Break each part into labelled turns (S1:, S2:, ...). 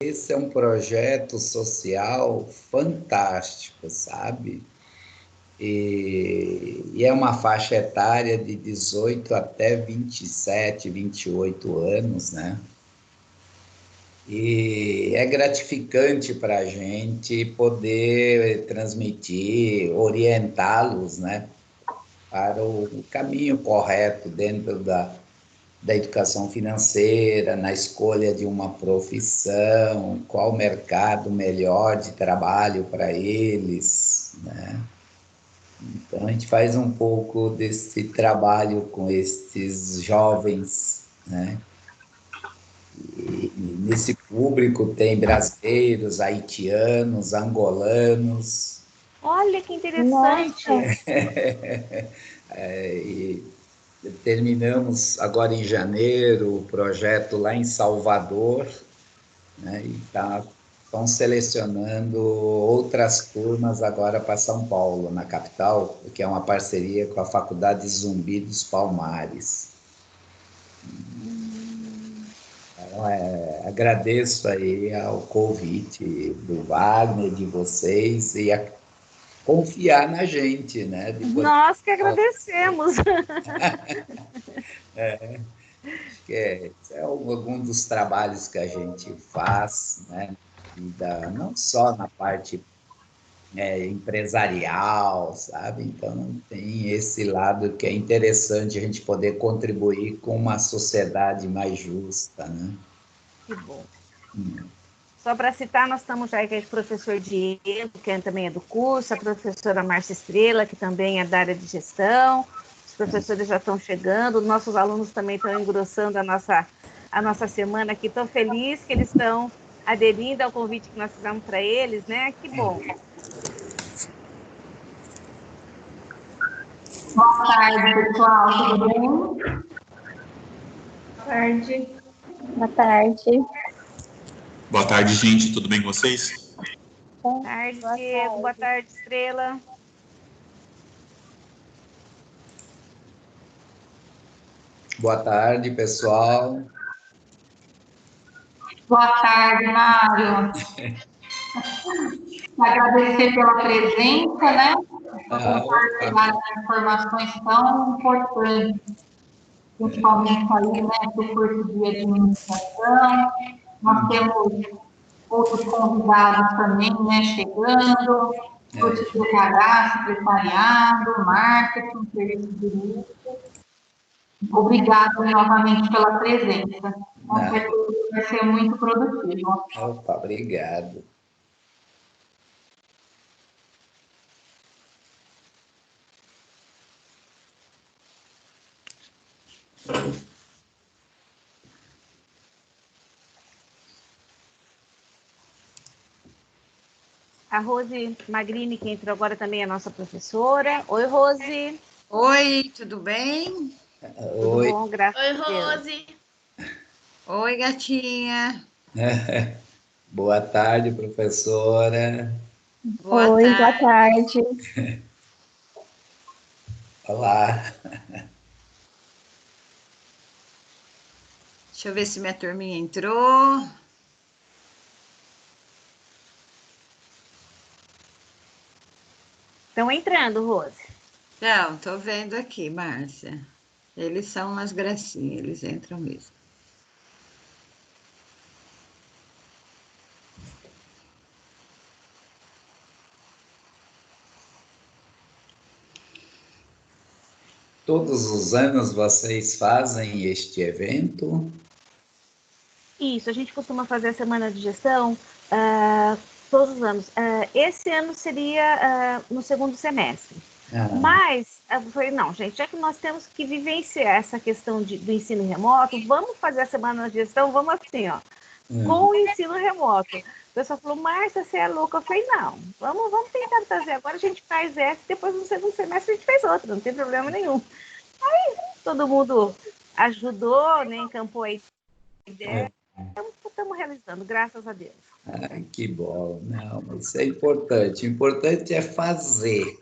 S1: esse é um projeto social fantástico, sabe? E é uma faixa etária de 18 até 27, 28 anos, né? E é gratificante para a gente poder transmitir, orientá-los, né, para o caminho correto dentro da educação financeira, na escolha de uma profissão, qual mercado melhor de trabalho para eles, né? Então, a gente faz um pouco desse trabalho com esses jovens, né? E nesse público tem brasileiros, haitianos, angolanos.
S2: Olha que interessante.
S3: Nossa,
S1: E terminamos agora em janeiro o projeto lá em Salvador, né? E estão selecionando outras turmas agora para São Paulo, na capital, que é uma parceria com a Faculdade Zumbi dos Palmares. Então, agradeço aí ao convite do Wagner, de vocês, e a confiar na gente, né? De poder...
S2: Nós que agradecemos.
S1: que é algum dos trabalhos que a gente faz, né? Não só na parte empresarial, sabe? Então, tem esse lado que é interessante a gente poder contribuir com uma sociedade mais justa, né?
S2: Que bom. Só para citar, nós estamos já com o professor Diego, que também é do curso, a professora Márcia Estrela, que também é da área de gestão. Os professores já estão chegando, nossos alunos também estão engrossando a nossa semana aqui. Estou feliz que eles estão aderindo ao convite que nós fizemos para eles, né? Que bom.
S4: Boa tarde, pessoal. Tudo bem?
S3: boa tarde. Boa tarde.
S5: Boa tarde, gente. Tudo bem com vocês?
S2: Boa tarde, Diego. Boa tarde, Estrela.
S1: Boa tarde, pessoal.
S4: Boa tarde, Mário. Agradecer pela presença, né? Por compartilhar informações tão importantes, principalmente aí, né, do curso de administração. Nós temos outros convidados também, né, chegando, curso de RH, secretariado, marketing, serviço de jurídico. Obrigada novamente pela presença. Com certeza vai ser muito produtivo.
S1: Opa, obrigado.
S2: A Rose Magrini, que entrou agora, também é nossa professora. Oi, Rose.
S6: Oi, tudo bem?
S2: Tudo
S1: Oi.
S2: bom, graças
S7: Oi,
S2: a Deus.
S7: Rose.
S6: Oi, gatinha.
S1: Boa tarde, professora.
S3: Oi, boa tarde.
S1: Olá.
S6: Deixa eu ver se minha turminha entrou.
S2: Estão entrando, Rose.
S6: Não, estou vendo aqui, Márcia. Eles são umas gracinhas, eles entram mesmo.
S1: Todos os anos vocês fazem este evento?
S2: Isso, a gente costuma fazer a semana de gestão todos os anos. Esse ano seria no segundo semestre. Mas eu falei, não, gente, já que nós temos que vivenciar essa questão do ensino remoto, vamos fazer a semana de gestão, vamos assim, ó, com o ensino remoto. O pessoal falou, Márcia, você é louca. Eu falei, não, vamos tentar fazer agora, a gente faz essa, depois no segundo semestre a gente faz outra, não tem problema nenhum. Aí todo mundo ajudou, né, encampou a ideia, estamos realizando, graças a Deus.
S1: Ai, que bom. Não, mas isso é importante. O importante é fazer.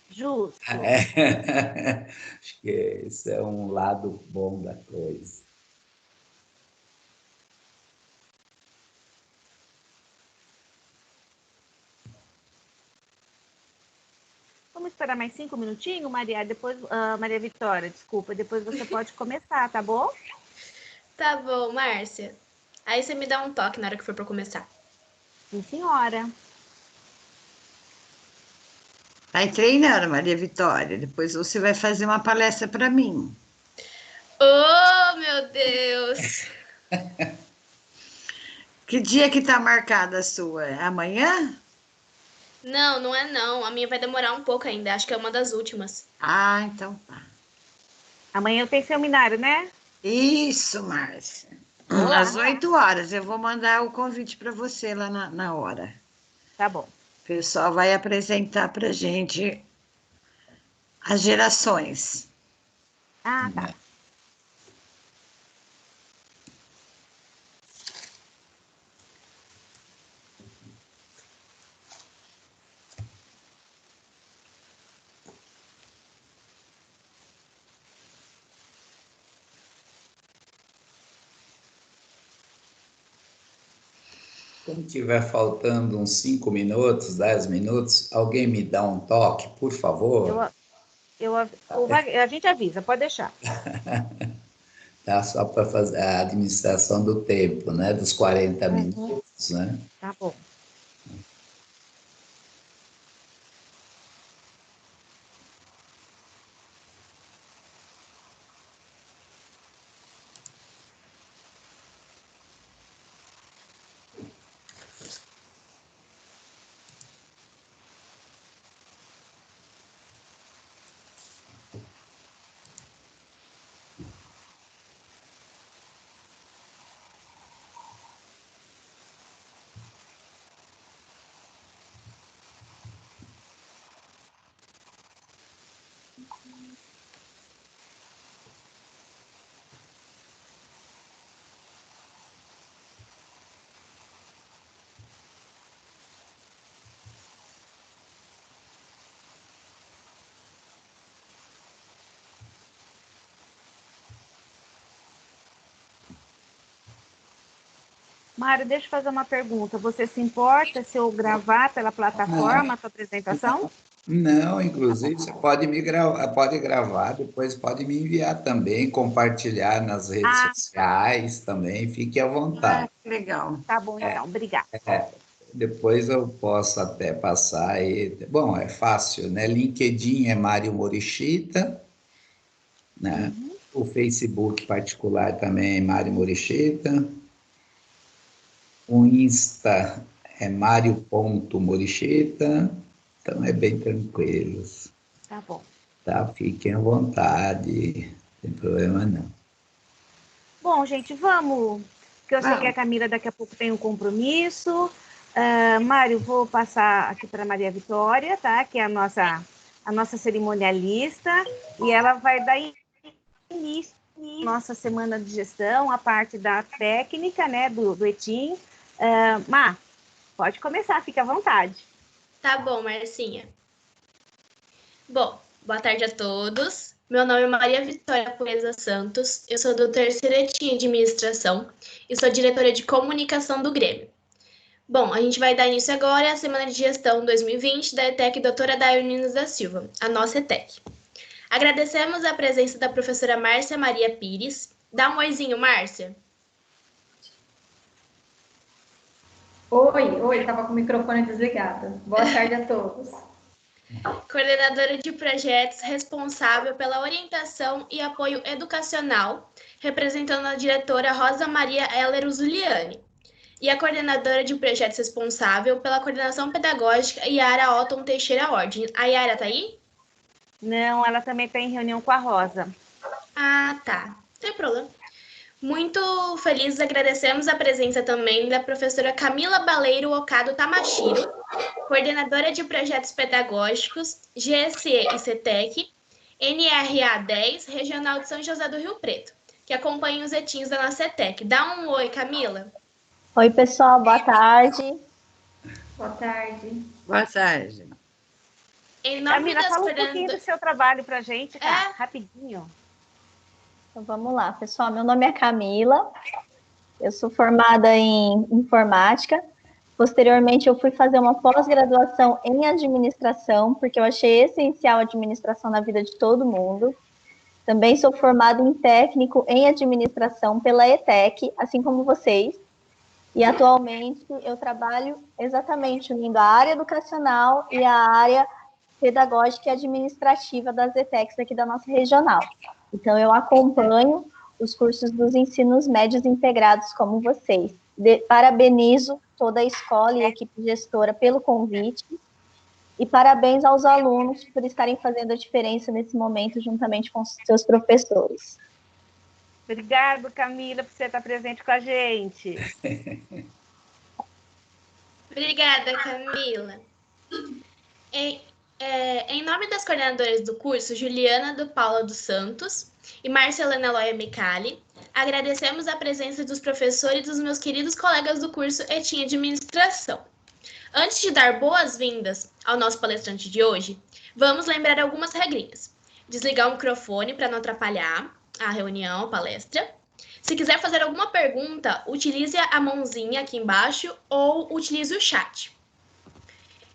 S2: Justo.
S1: Acho que esse é um lado bom da coisa.
S2: Vamos esperar mais 5 minutinhos, Maria? Depois, Maria Vitória, desculpa. Depois você pode começar, tá bom?
S7: Tá bom, Márcia. Aí você me dá um toque na hora que for para começar.
S2: Sim, senhora.
S6: Vai treinando, Maria Vitória. Depois você vai fazer uma palestra para mim.
S7: Oh, meu Deus!
S6: Que dia que tá marcada a sua? É amanhã?
S7: Não, não é não. A minha vai demorar um pouco ainda. Acho que é uma das últimas.
S6: Ah, então tá.
S2: Amanhã tem seminário, né?
S6: Isso, Márcia.
S2: Olá.
S6: Às 8 horas. Eu vou mandar o convite para você lá na hora.
S2: Tá bom.
S6: O pessoal vai apresentar para gente as gerações.
S2: Ah, tá.
S1: Quando tiver faltando uns 5 minutos, 10 minutos, alguém me dá um toque, por favor?
S2: A gente avisa, pode deixar.
S1: Tá? Só para fazer a administração do tempo, né? Dos 40 minutos, né?
S2: Tá bom. Mário, deixa eu fazer uma pergunta. Você se importa se eu gravar pela plataforma a sua apresentação?
S1: Não, inclusive você pode pode gravar, depois pode me enviar também, compartilhar nas redes sociais também, fique à vontade.
S6: Que legal.
S2: Tá bom, então, obrigada.
S1: Depois eu posso até passar aí. Bom, é fácil, né? LinkedIn é Mário Morishita, né? O Facebook particular também é Mário Morishita. O Insta é Mário.Morishita. Então é bem tranquilo.
S2: Tá bom.
S1: Tá? Fiquem à vontade, não tem problema não.
S2: Bom, gente, vamos. Porque eu sei que a Camila daqui a pouco tem um compromisso. Mário, vou passar aqui para a Maria Vitória, tá? Que é a nossa cerimonialista, e ela vai dar início à nossa semana de gestão, a parte da técnica, né, do ETIM. Má, pode começar, fique à vontade.
S7: Tá bom, Marcinha. Bom, boa tarde a todos. Meu nome é Maria Vitória Poesa Santos, eu sou do terceiro ETIM de Administração e sou diretora de Comunicação do Grêmio. Bom, a gente vai dar início agora à Semana de Gestão 2020 da ETEC Doutora Daiane Nunes da Silva, a nossa ETEC. Agradecemos a presença da professora Márcia Maria Pires. Dá um oizinho, Márcia.
S4: Oi, estava com o microfone desligado. Boa tarde a todos.
S7: Coordenadora de projetos responsável pela orientação e apoio educacional, representando a diretora Rosa Maria Heller Zuliani. E a coordenadora de projetos responsável pela coordenação pedagógica, Yara Otton Teixeira Ordem. A Yara tá aí?
S2: Não, ela também está em reunião com a Rosa.
S7: Ah, tá. Não tem problema. Muito felizes, agradecemos a presença também da professora Camila Baleiro Okado Tamashiro, coordenadora de projetos pedagógicos, GSE e CETEC, NRA 10, Regional de São José do Rio Preto, que acompanha os ETINs da nossa CETEC. Dá um oi, Camila.
S3: Oi, pessoal, boa tarde.
S4: Boa tarde.
S6: Boa tarde.
S7: Em nome
S2: Camila,
S7: das
S2: fala um pouquinho do seu trabalho para a gente, tá? Rapidinho.
S3: Então, vamos lá, pessoal. Meu nome é Camila, eu sou formada em informática, Posteriormente, eu fui fazer uma pós-graduação em administração, porque eu achei essencial a administração na vida de todo mundo. Também sou formada em técnico em administração pela ETEC, assim como vocês. E atualmente eu trabalho exatamente unindo a área educacional e a área pedagógica e administrativa das ETECs aqui da nossa regional. Então, eu acompanho os cursos dos ensinos médios integrados como vocês. Parabenizo toda a escola e a equipe gestora pelo convite e parabéns aos alunos por estarem fazendo a diferença nesse momento juntamente com os seus professores.
S2: Obrigada, Camila, por você estar presente com a gente.
S7: Obrigada, Camila. Em nome das coordenadoras do curso, Juliana do Paula dos Santos e Marcelana Loia Micali, agradecemos a presença dos professores e dos meus queridos colegas do curso ETIM Administração. Antes de dar boas-vindas ao nosso palestrante de hoje, vamos lembrar algumas regrinhas. Desligar o microfone para não atrapalhar a reunião, a palestra. Se quiser fazer alguma pergunta, utilize a mãozinha aqui embaixo ou utilize o chat.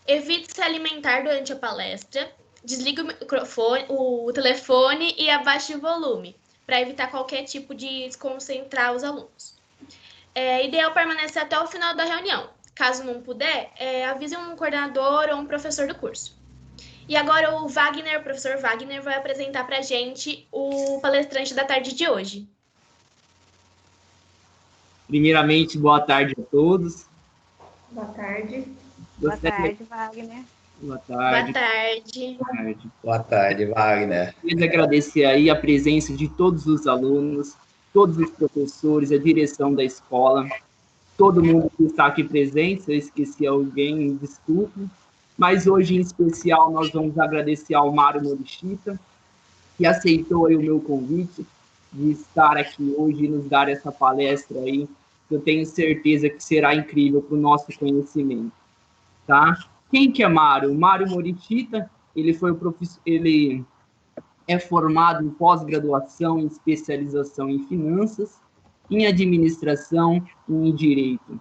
S7: Evite se alimentar durante a palestra, desligue o microfone, o telefone e abaixe o volume, para evitar qualquer tipo de desconcentrar os alunos. É ideal permanecer até o final da reunião. Caso não puder, avise um coordenador ou um professor do curso. E agora o professor Wagner, vai apresentar para a gente o palestrante da tarde de hoje.
S8: Primeiramente, boa tarde a todos.
S4: Boa tarde.
S2: Boa tarde, Wagner.
S8: Boa tarde.
S7: Boa tarde.
S8: Boa tarde.
S1: Boa tarde, Wagner.
S8: Queria agradecer aí a presença de todos os alunos, todos os professores, a direção da escola, todo mundo que está aqui presente. Se eu esqueci alguém, desculpe. Mas hoje, em especial, nós vamos agradecer ao Mário Morishita, que aceitou aí o meu convite de estar aqui hoje e nos dar essa palestra aí, que eu tenho certeza que será incrível para o nosso conhecimento, tá? Quem que é Mário? Mário Morishita, ele é formado em pós-graduação em especialização em finanças, em administração e em direito.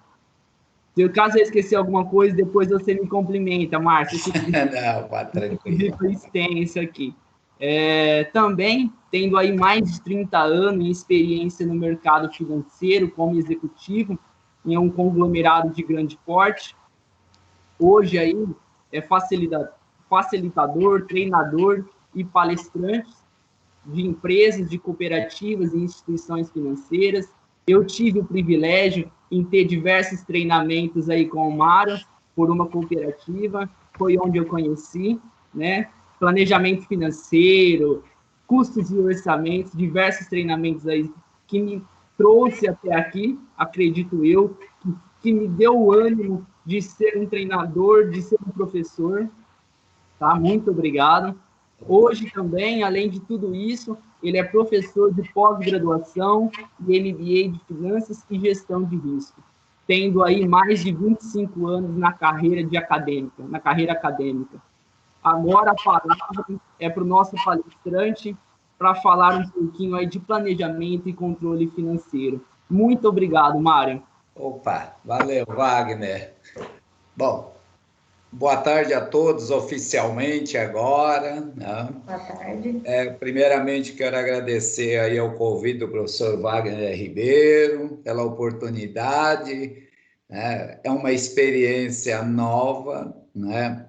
S8: Se caso eu esquecer alguma coisa, depois você me complementa, Márcio.
S1: Não, pá, tranquilo.
S8: Foi extenso aqui. Também, tendo aí mais de 30 anos em experiência no mercado financeiro como executivo em um conglomerado de grande porte. Hoje aí é facilitador, treinador e palestrante de empresas, de cooperativas e instituições financeiras. Eu tive o privilégio em ter diversos treinamentos aí com o Mário, por uma cooperativa, foi onde eu conheci, né? Planejamento financeiro, custos e orçamentos, diversos treinamentos aí que me trouxe até aqui, acredito eu, que me deu o ânimo de ser um treinador, de ser um professor, tá? Muito obrigado. Hoje também, além de tudo isso, ele é professor de pós-graduação e MBA de Finanças e Gestão de Risco, tendo aí mais de 25 anos na carreira acadêmica. Agora a palavra é para o nosso palestrante para falar um pouquinho aí de planejamento e controle financeiro. Muito obrigado, Mário.
S1: Opa, valeu, Wagner. Bom, boa tarde a todos oficialmente agora. Né? Boa tarde. Primeiramente, quero agradecer aí ao convite do professor Wagner Ribeiro pela oportunidade. Né? É uma experiência nova, né?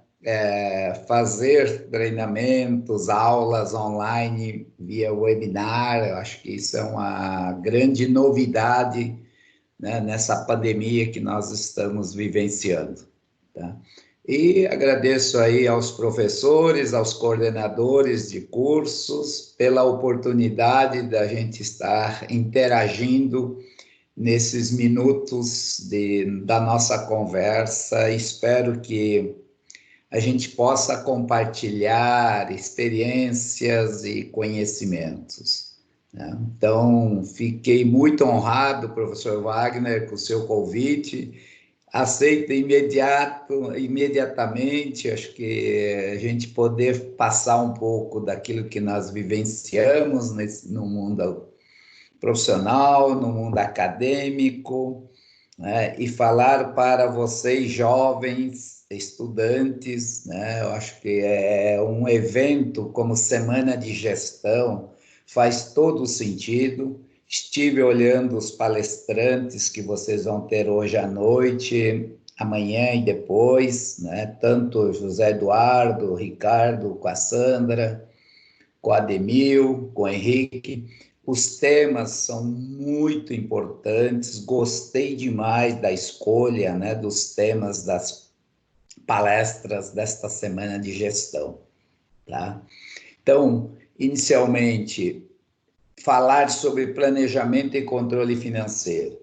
S1: Fazer treinamentos, aulas online via webinar. Eu acho que isso é uma grande novidade, né? Nessa pandemia que nós estamos vivenciando. Tá? E agradeço aí aos professores, aos coordenadores de cursos, pela oportunidade da gente estar interagindo nesses minutos da nossa conversa. Espero que a gente possa compartilhar experiências e conhecimentos. Né? Então, fiquei muito honrado, professor Wagner, com o seu convite. Aceito imediatamente, acho que a gente poder passar um pouco daquilo que nós vivenciamos no mundo profissional, no mundo acadêmico, né, e falar para vocês, jovens, estudantes, né, eu acho que é um evento como Semana de Gestão, faz todo sentido. Estive olhando os palestrantes que vocês vão ter hoje à noite, amanhã e depois, né, tanto o José Eduardo, o Ricardo, com a Sandra, com o Ademil, com o Henrique. Os temas são muito importantes, gostei demais da escolha, né, dos temas das palestras desta semana de gestão, tá? Então, inicialmente, falar sobre planejamento e controle financeiro.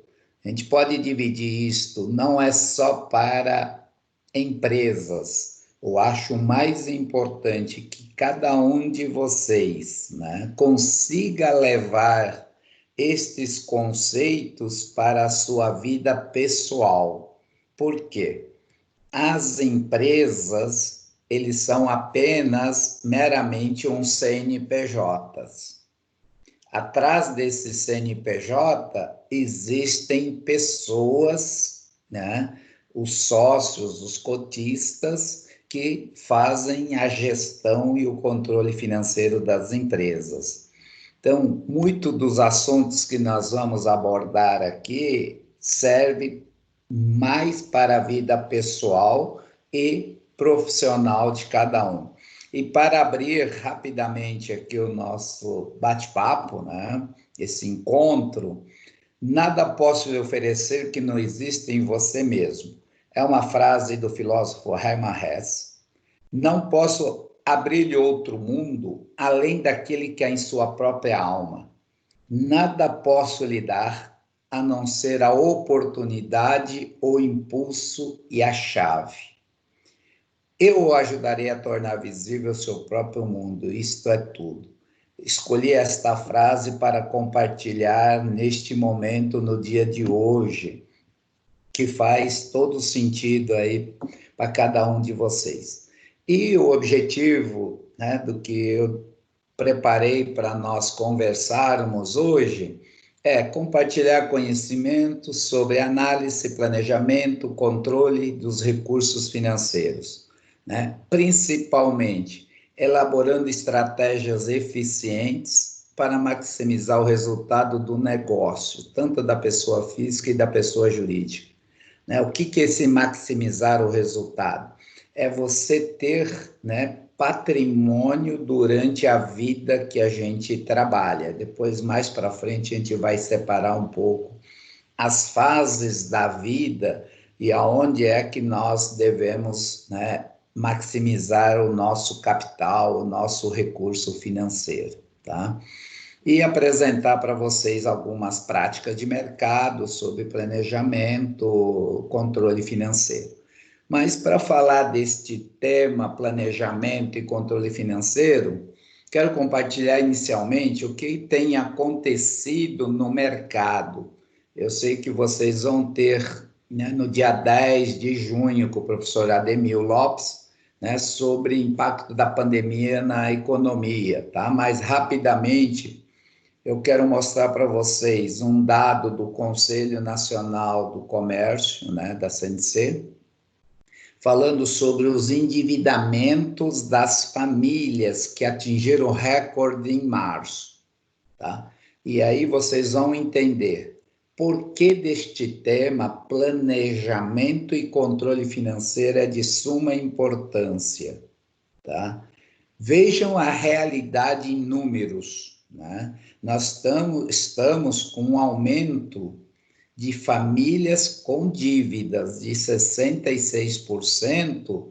S1: A gente pode dividir isto, não é só para empresas. Eu acho mais importante que cada um de vocês, né, consiga levar estes conceitos para a sua vida pessoal. Por quê? As empresas, eles são apenas meramente um CNPJs. Atrás desse CNPJ existem pessoas, né, os sócios, os cotistas, que fazem a gestão e o controle financeiro das empresas. Então, muito dos assuntos que nós vamos abordar aqui serve mais para a vida pessoal e profissional de cada um. E para abrir rapidamente aqui o nosso bate-papo, né, esse encontro, nada posso lhe oferecer que não exista em você mesmo. É uma frase do filósofo Hermann Hesse. Não posso abrir-lhe outro mundo além daquele que há em sua própria alma. Nada posso lhe dar a não ser a oportunidade, o impulso e a chave. Eu o ajudarei a tornar visível o seu próprio mundo, isto é tudo. Escolhi esta frase para compartilhar neste momento, no dia de hoje, que faz todo sentido aí para cada um de vocês. E o objetivo, né, do que eu preparei para nós conversarmos hoje é compartilhar conhecimento sobre análise, planejamento, controle dos recursos financeiros, né? Principalmente elaborando estratégias eficientes para maximizar o resultado do negócio, tanto da pessoa física e da pessoa jurídica, né? O que é esse maximizar o resultado? É você ter, né, patrimônio durante a vida que a gente trabalha. Depois, mais para frente, a gente vai separar um pouco as fases da vida e aonde é que nós devemos, né, maximizar o nosso capital, o nosso recurso financeiro, tá? E apresentar para vocês algumas práticas de mercado sobre planejamento, controle financeiro. Mas para falar deste tema, planejamento e controle financeiro, quero compartilhar inicialmente o que tem acontecido no mercado. Eu sei que vocês vão ter, né, no dia 10 de junho, com o professor Ademil Lopes, né, sobre impacto da pandemia na economia, tá? Mas rapidamente, eu quero mostrar para vocês um dado do Conselho Nacional do Comércio, né, da CNC, falando sobre os endividamentos das famílias que atingiram recorde em março, tá? E aí vocês vão entender por que deste tema planejamento e controle financeiro é de suma importância, tá? Vejam a realidade em números, né? Nós estamos com um aumento de famílias com dívidas de 66%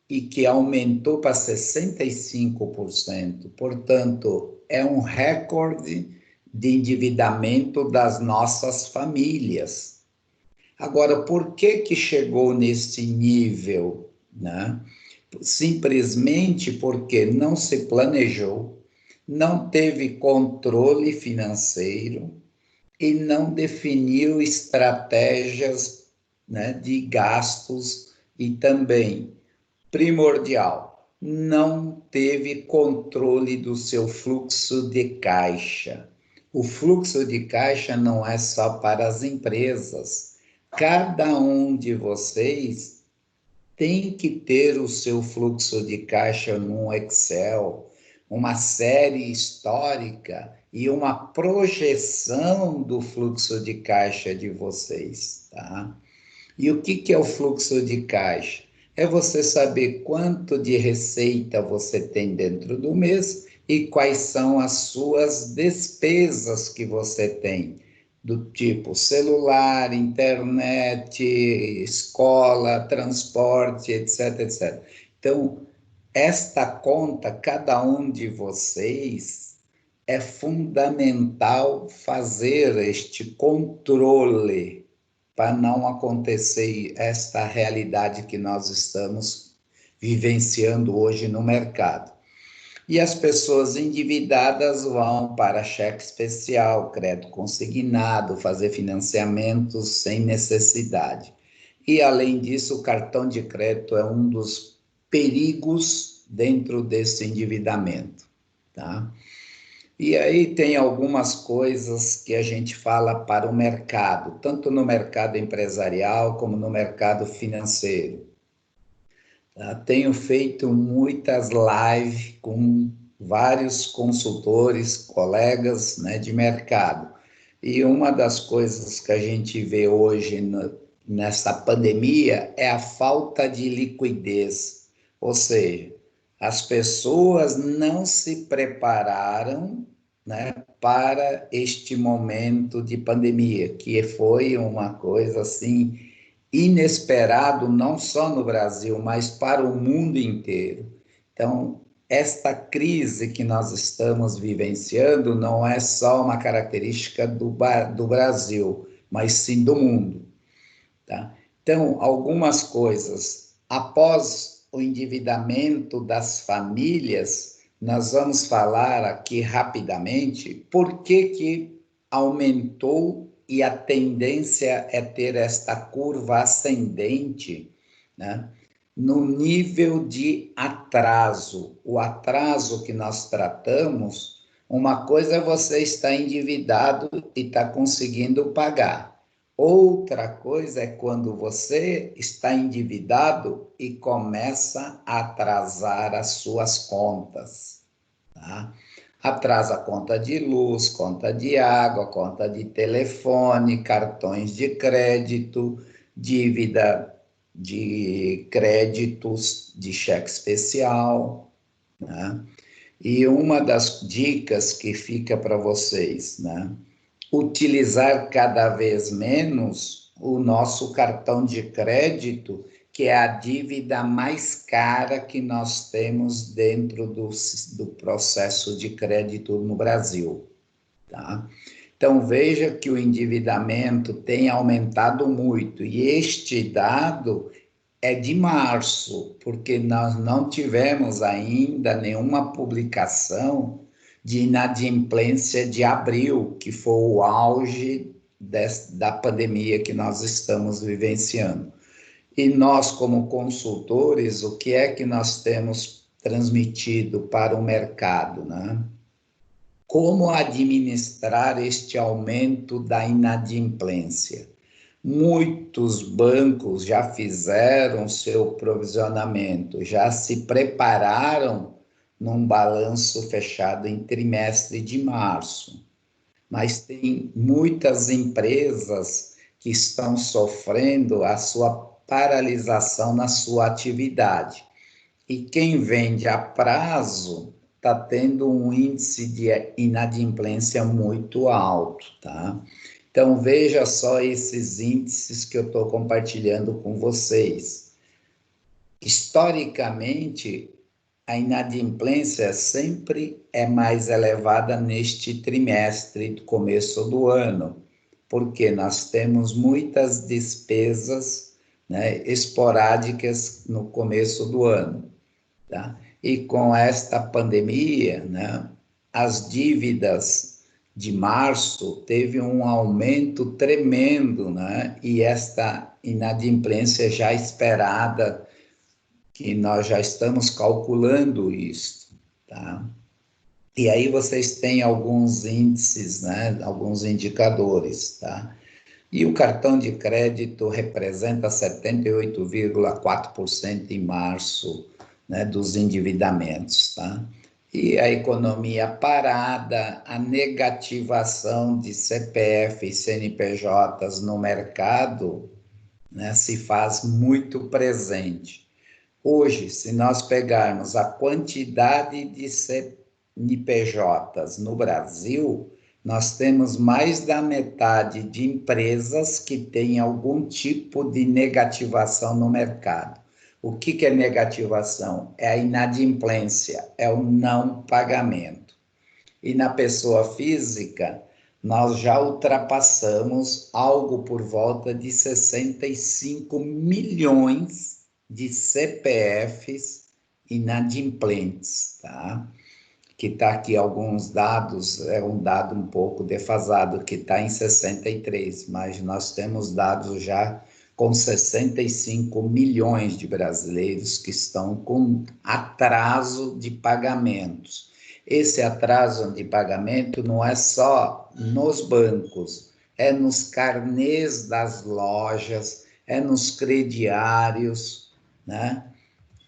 S1: e que aumentou para 65%. Portanto, é um recorde de endividamento das nossas famílias. Agora, por que chegou nesse nível, né? Simplesmente porque não se planejou, não teve controle financeiro e não definiu estratégias, né, de gastos e também, primordial, não teve controle do seu fluxo de caixa. O fluxo de caixa não é só para as empresas. cada um de vocês tem que ter o seu fluxo de caixa num Excel, uma série histórica e uma projeção do fluxo de caixa de vocês, tá? E o que é o fluxo de caixa? É você saber quanto de receita você tem dentro do mês e quais são as suas despesas que você tem, do tipo celular, internet, escola, transporte, etc, etc. Então, esta conta, cada um de vocês, é fundamental fazer este controle para não acontecer esta realidade que nós estamos vivenciando hoje no mercado. E as pessoas endividadas vão para cheque especial, crédito consignado, fazer financiamentos sem necessidade. E, além disso, o cartão de crédito é um dos perigos dentro desse endividamento, tá? E aí tem algumas coisas que a gente fala para o mercado, tanto no mercado empresarial como no mercado financeiro. Tenho feito muitas lives com vários consultores, colegas, né, de mercado. E uma das coisas que a gente vê hoje nessa pandemia é a falta de liquidez. Ou seja, as pessoas não se prepararam, né, para este momento de pandemia, que foi uma coisa assim inesperado, não só no Brasil, mas para o mundo inteiro. Então, esta crise que nós estamos vivenciando não é só uma característica do Brasil, mas sim do mundo, tá? Então, algumas coisas. Após o endividamento das famílias, nós vamos falar aqui rapidamente por que aumentou e a tendência é ter esta curva ascendente, né, no nível de atraso. O atraso que nós tratamos, uma coisa é você estar endividado e está conseguindo pagar. Outra coisa é quando você está endividado e começa a atrasar as suas contas, tá? Atrasa conta de luz, conta de água, conta de telefone, cartões de crédito, dívida de créditos de cheque especial, né? E uma das dicas que fica para vocês, né? Utilizar cada vez menos o nosso cartão de crédito, que é a dívida mais cara que nós temos dentro do processo de crédito no Brasil, tá? Então, veja que o endividamento tem aumentado muito, e este dado é de março, porque nós não tivemos ainda nenhuma publicação de inadimplência de abril, que foi o auge da pandemia que nós estamos vivenciando. E nós, como consultores, o que é que nós temos transmitido para o mercado, né? Como administrar este aumento da inadimplência? Muitos bancos já fizeram seu provisionamento, já se prepararam num balanço fechado em trimestre de março. Mas tem muitas empresas que estão sofrendo a sua paralisação na sua atividade. E quem vende a prazo está tendo um índice de inadimplência muito alto, tá? Então, veja só esses índices que eu estou compartilhando com vocês. Historicamente, a inadimplência sempre é mais elevada neste trimestre do começo do ano, porque nós temos muitas despesas, né, esporádicas no começo do ano, tá? E com esta pandemia, né, as dívidas de março teve um aumento tremendo, né? E esta inadimplência já esperada, que nós já estamos calculando isso, tá? E aí vocês têm alguns índices, né? Alguns indicadores, tá? E o cartão de crédito representa 78,4% em março, né, dos endividamentos, tá? E a economia parada, a negativação de CPF e CNPJs no mercado, né, se faz muito presente. Hoje, se nós pegarmos a quantidade de CNPJs no Brasil, nós temos mais da metade de empresas que têm algum tipo de negativação no mercado. O que é negativação? É a inadimplência, é o não pagamento. E na pessoa física, nós já ultrapassamos algo por volta de 65 milhões de CPFs inadimplentes, tá? Que está aqui alguns dados, é um dado um pouco defasado, que está em 63, mas nós temos dados já com 65 milhões de brasileiros que estão com atraso de pagamentos. Esse atraso de pagamento não é só nos bancos, é nos carnês das lojas, é nos crediários, né?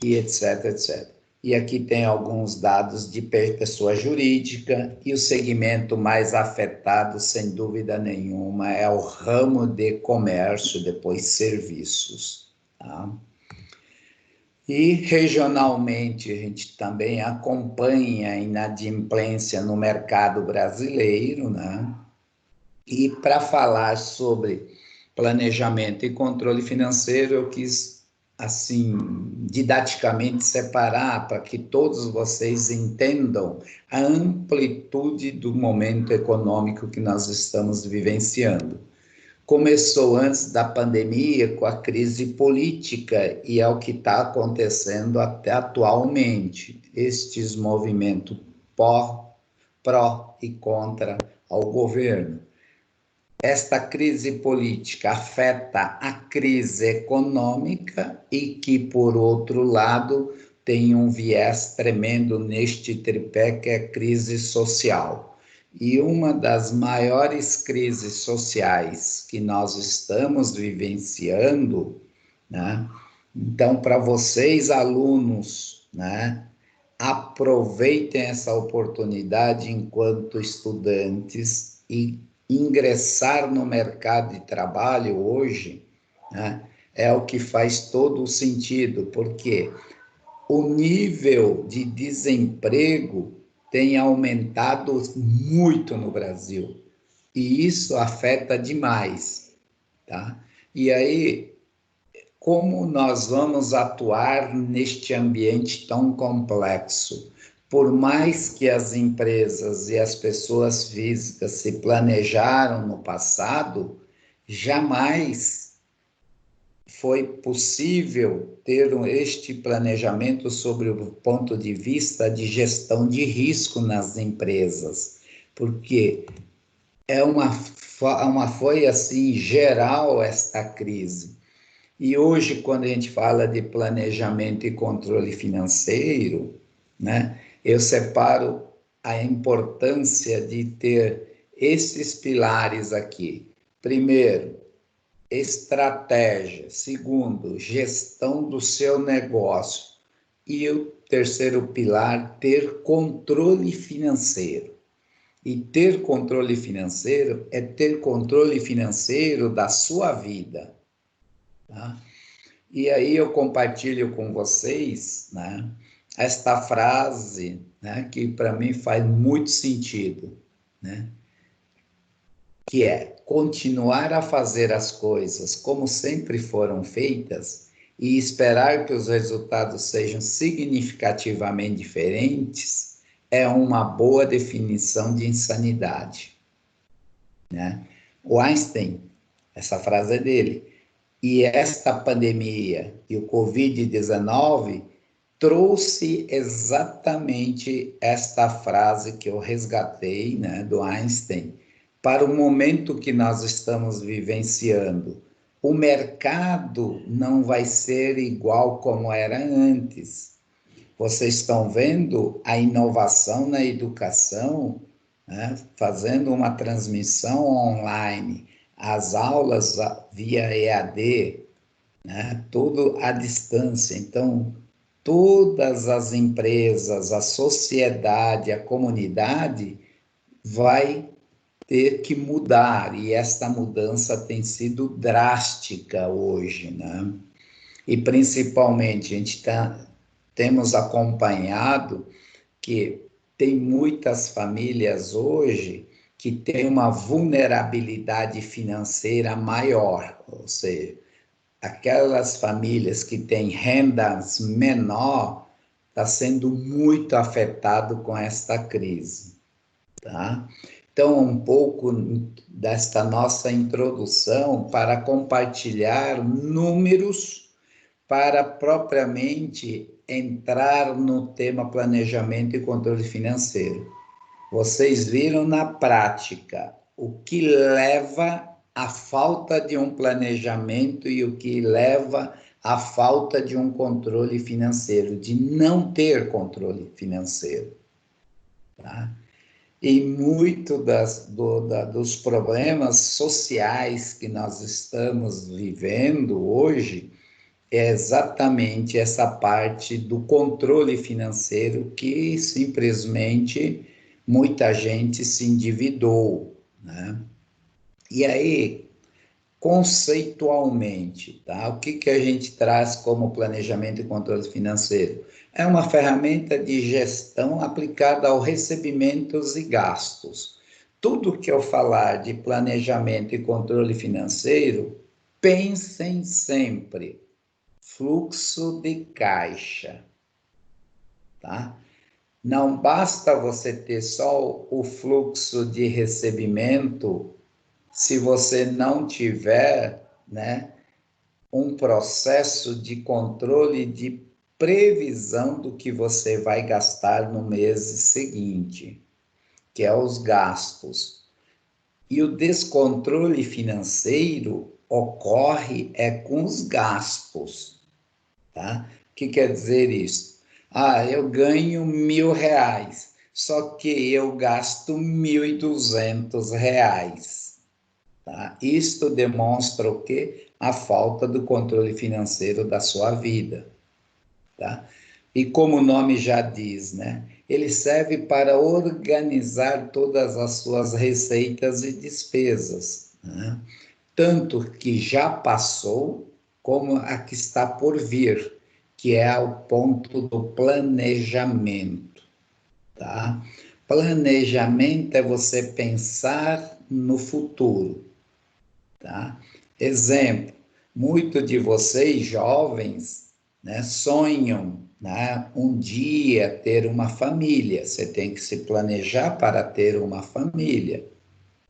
S1: E etc, etc. E aqui tem alguns dados de pessoa jurídica, e o segmento mais afetado, sem dúvida nenhuma, é o ramo de comércio, depois serviços. Tá? E regionalmente, a gente também acompanha a inadimplência no mercado brasileiro, né? E para falar sobre planejamento e controle financeiro, eu quis assim, didaticamente separar para que todos vocês entendam a amplitude do momento econômico que nós estamos vivenciando. Começou antes da pandemia com a crise política e é o que está acontecendo até atualmente. Estes movimentos pró e contra ao governo. Esta crise política afeta a crise econômica e que, por outro lado, tem um viés tremendo neste tripé, que é a crise social. E uma das maiores crises sociais que nós estamos vivenciando, né? Então, para vocês, alunos, né, aproveitem essa oportunidade enquanto estudantes e ingressar no mercado de trabalho hoje, né, é o que faz todo o sentido, porque o nível de desemprego tem aumentado muito no Brasil, e isso afeta demais, tá? E aí, como nós vamos atuar neste ambiente tão complexo? Por mais que as empresas e as pessoas físicas se planejaram no passado, jamais foi possível ter este planejamento sobre o ponto de vista de gestão de risco nas empresas, porque foi assim geral esta crise. E hoje, quando a gente fala de planejamento e controle financeiro, né, eu separo a importância de ter esses pilares aqui. Primeiro, estratégia. Segundo, gestão do seu negócio. E o terceiro pilar, ter controle financeiro. E ter controle financeiro é ter controle financeiro da sua vida. Tá? E aí eu compartilho com vocês, né, esta frase, né, que para mim faz muito sentido, né, que é continuar a fazer as coisas como sempre foram feitas e esperar que os resultados sejam significativamente diferentes é uma boa definição de insanidade, né? O Einstein, essa frase é dele. E esta pandemia e o Covid-19 trouxe exatamente esta frase que eu resgatei, né, do Einstein, para o momento que nós estamos vivenciando. O mercado não vai ser igual como era antes. Vocês estão vendo a inovação na educação, né, fazendo uma transmissão online, as aulas via EAD, né, tudo à distância. Então, todas as empresas, a sociedade, a comunidade vai ter que mudar, e esta mudança tem sido drástica hoje, né? E principalmente temos acompanhado que tem muitas famílias hoje que têm uma vulnerabilidade financeira maior, ou seja, aquelas famílias que têm rendas menor está sendo muito afetado com esta crise, tá? Então, um pouco desta nossa introdução para compartilhar números para propriamente entrar no tema planejamento e controle financeiro. Vocês viram na prática o que leva à falta de um planejamento e o que leva à falta de um controle financeiro, de não ter controle financeiro, tá? E muito dos problemas sociais que nós estamos vivendo hoje é exatamente essa parte do controle financeiro que simplesmente muita gente se endividou, né? E aí, conceitualmente, tá? O que a gente traz como planejamento e controle financeiro? É uma ferramenta de gestão aplicada aos recebimentos e gastos. Tudo que eu falar de planejamento e controle financeiro, pensem sempre fluxo de caixa, tá? Não basta você ter só o fluxo de recebimento se você não tiver, né, um processo de controle de previsão do que você vai gastar no mês seguinte, que é os gastos. E o descontrole financeiro ocorre com os gastos, tá? O que quer dizer isso? Eu ganho R$1.000, só que eu gasto R$1.200, tá? Isto demonstra o quê? A falta do controle financeiro da sua vida, tá? E como o nome já diz, né? Ele serve para organizar todas as suas receitas e despesas, né? Tanto que já passou, como a que está por vir, que é o ponto do planejamento, tá? Planejamento é você pensar no futuro, tá? Exemplo, muitos de vocês jovens, né, sonham, né, um dia ter uma família. Você tem que se planejar para ter uma família,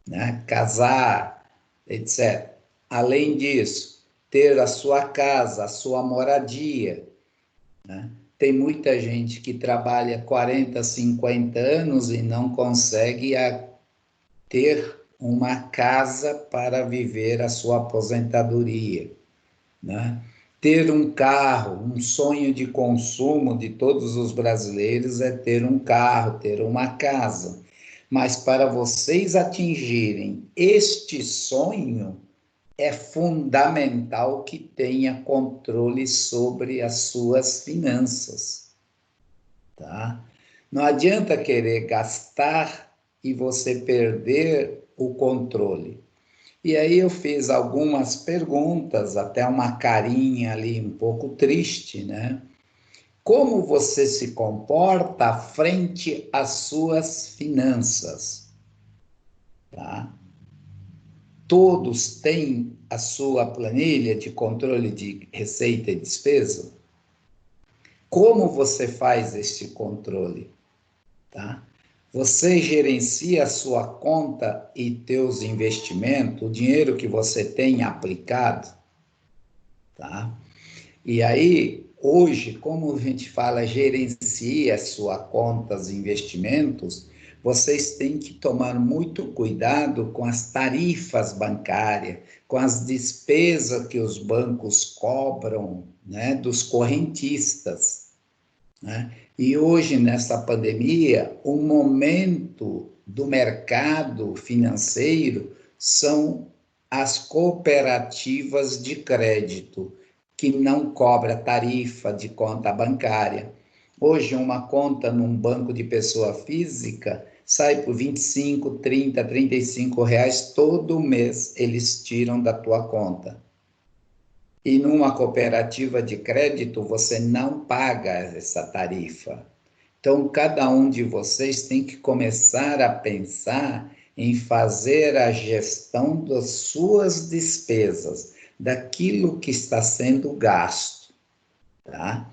S1: né, casar, etc. Além disso, ter a sua casa, a sua moradia, né? Tem muita gente que trabalha 40, 50 anos e não consegue ter uma casa para viver a sua aposentadoria, né? Ter um carro, um sonho de consumo de todos os brasileiros é ter um carro, ter uma casa. Mas para vocês atingirem este sonho, é fundamental que tenha controle sobre as suas finanças, tá? Não adianta querer gastar e você perder o controle. E aí eu fiz algumas perguntas, até uma carinha ali um pouco triste, né? Como você se comporta frente às suas finanças, tá? Todos têm a sua planilha de controle de receita e despesa? Como você faz este controle, tá? Você gerencia a sua conta e teus investimentos, o dinheiro que você tem aplicado, tá? E aí, hoje, como a gente fala, gerencia a sua conta, os investimentos, vocês têm que tomar muito cuidado com as tarifas bancárias, com as despesas que os bancos cobram, né, dos correntistas, né? E hoje, nessa pandemia, o momento do mercado financeiro são as cooperativas de crédito, que não cobra tarifa de conta bancária. Hoje, uma conta num banco de pessoa física sai por 25, 30, 35 reais todo mês, eles tiram da tua conta. E numa cooperativa de crédito, você não paga essa tarifa. Então, cada um de vocês tem que começar a pensar em fazer a gestão das suas despesas, daquilo que está sendo gasto, tá?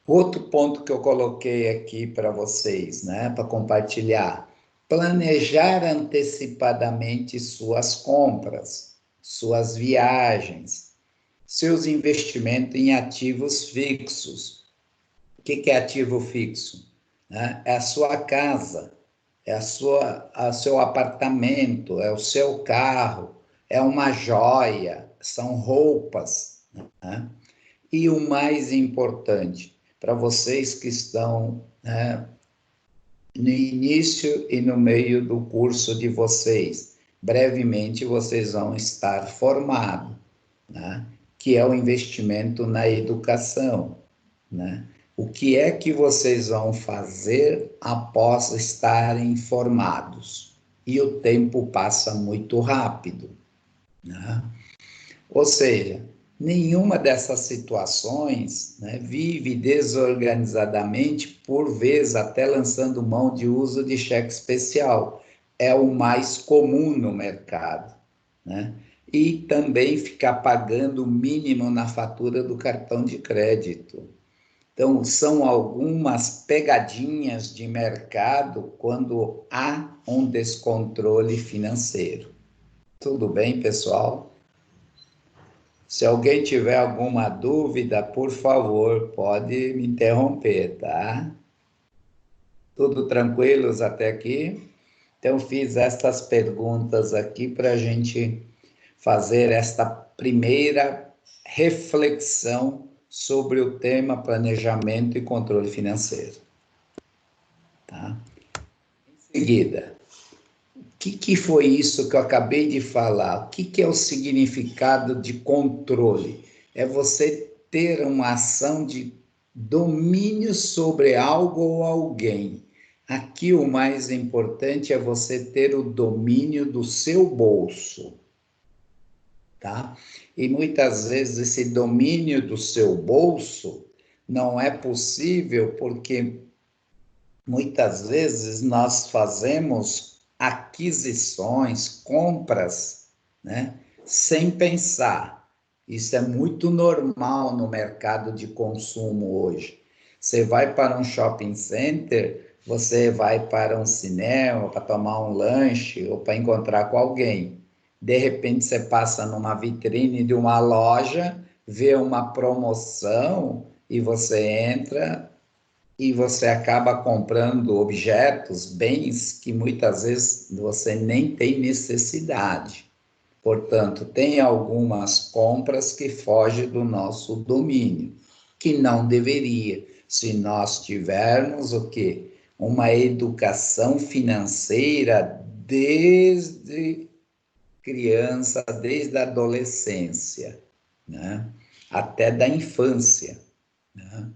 S1: Outro ponto que eu coloquei aqui para vocês, né, para compartilhar: planejar antecipadamente suas compras, suas viagens, seus investimentos em ativos fixos. O que é ativo fixo? É a sua casa, é o seu apartamento, é o seu carro, é uma joia, são roupas, né? E o mais importante, para vocês que estão, né, no início e no meio do curso de vocês, brevemente vocês vão estar formados, né, que é o investimento na educação, né? O que é que vocês vão fazer após estarem formados? E o tempo passa muito rápido, né? Ou seja, nenhuma dessas situações, né, vive desorganizadamente, por vezes até lançando mão de uso de cheque especial. É o mais comum no mercado, né? E também ficar pagando o mínimo na fatura do cartão de crédito. Então, são algumas pegadinhas de mercado quando há um descontrole financeiro. Tudo bem, pessoal? Se alguém tiver alguma dúvida, por favor, pode me interromper, tá? Tudo tranquilos até aqui? Então, fiz estas perguntas aqui para a gente fazer esta primeira reflexão sobre o tema planejamento e controle financeiro. Tá? Em seguida, o que foi isso que eu acabei de falar? O que é o significado de controle? É você ter uma ação de domínio sobre algo ou alguém. Aqui o mais importante é você ter o domínio do seu bolso, tá? E muitas vezes esse domínio do seu bolso não é possível porque muitas vezes nós fazemos aquisições, compras, né, sem pensar. Isso é muito normal no mercado de consumo hoje. Você vai para um shopping center, você vai para um cinema para tomar um lanche ou para encontrar com alguém. De repente você passa numa vitrine de uma loja, vê uma promoção e você entra e você acaba comprando objetos, bens que muitas vezes você nem tem necessidade. Portanto, tem algumas compras que fogem do nosso domínio, que não deveria. Se nós tivermos o quê? Uma educação financeira desde criança, desde a adolescência, né? Até da infância, né?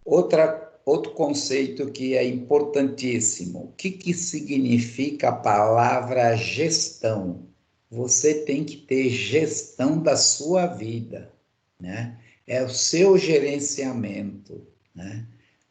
S1: Outro conceito que é importantíssimo. O que significa a palavra gestão? Você tem que ter gestão da sua vida, né? É o seu gerenciamento, né?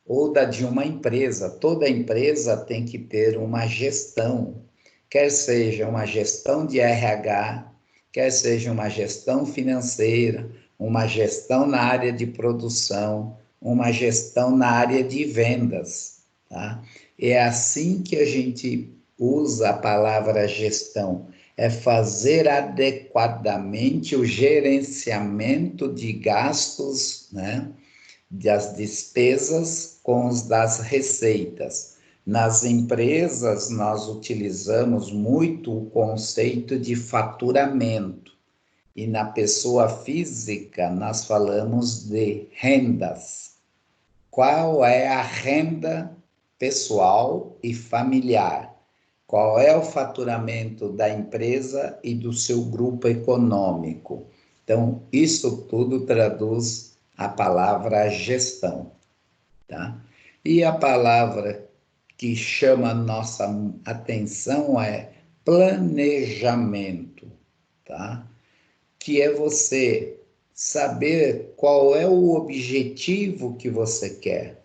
S1: Ou da de uma empresa. Toda empresa tem que ter uma gestão, quer seja uma gestão de RH, quer seja uma gestão financeira, uma gestão na área de produção, uma gestão na área de vendas, tá? É assim que a gente usa a palavra gestão, é fazer adequadamente o gerenciamento de gastos, né, das despesas com os das receitas. Nas empresas, nós utilizamos muito o conceito de faturamento, e na pessoa física, nós falamos de rendas. Qual é a renda pessoal e familiar? qual é o faturamento da empresa e do seu grupo econômico. Então, isso tudo traduz a palavra gestão, tá? E a palavra que chama nossa atenção é planejamento, tá? Que é você saber qual é o objetivo que você quer,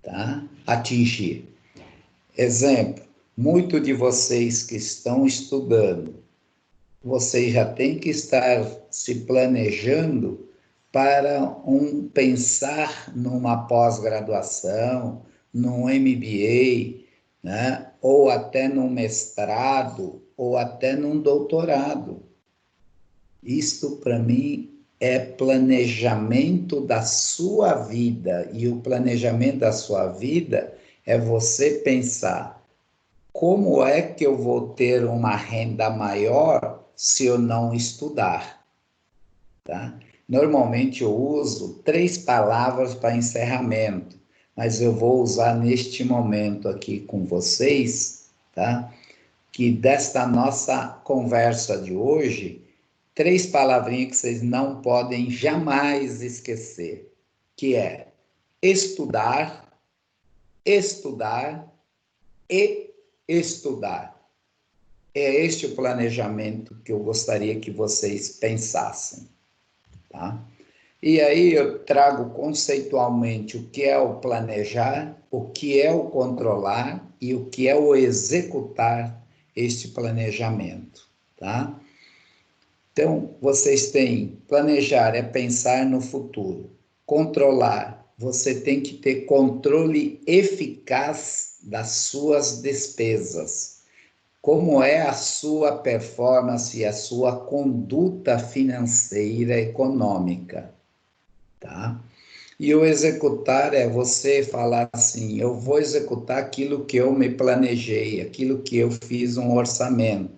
S1: tá? Atingir. Exemplo, muitos de vocês que estão estudando, vocês já têm que estar se planejando para pensar numa pós-graduação, num MBA, né? Ou até num mestrado, ou até num doutorado. Isto, para mim, é planejamento da sua vida. E o planejamento da sua vida é você pensar: como é que eu vou ter uma renda maior se eu não estudar? Tá? Normalmente eu uso 3 palavras para encerramento, mas eu vou usar neste momento aqui com vocês, tá? Que desta nossa conversa de hoje, 3 palavrinhas que vocês não podem jamais esquecer, que é estudar, estudar e estudar. É este o planejamento que eu gostaria que vocês pensassem, tá? E aí eu trago conceitualmente o que é o planejar, o que é o controlar e o que é o executar este planejamento, tá? Então, vocês têm, planejar é pensar no futuro. Controlar, você tem que ter controle eficaz das suas despesas. Como é a sua performance e a sua conduta financeira econômica, tá? E o executar é você falar assim: eu vou executar aquilo que eu me planejei, aquilo que eu fiz um orçamento.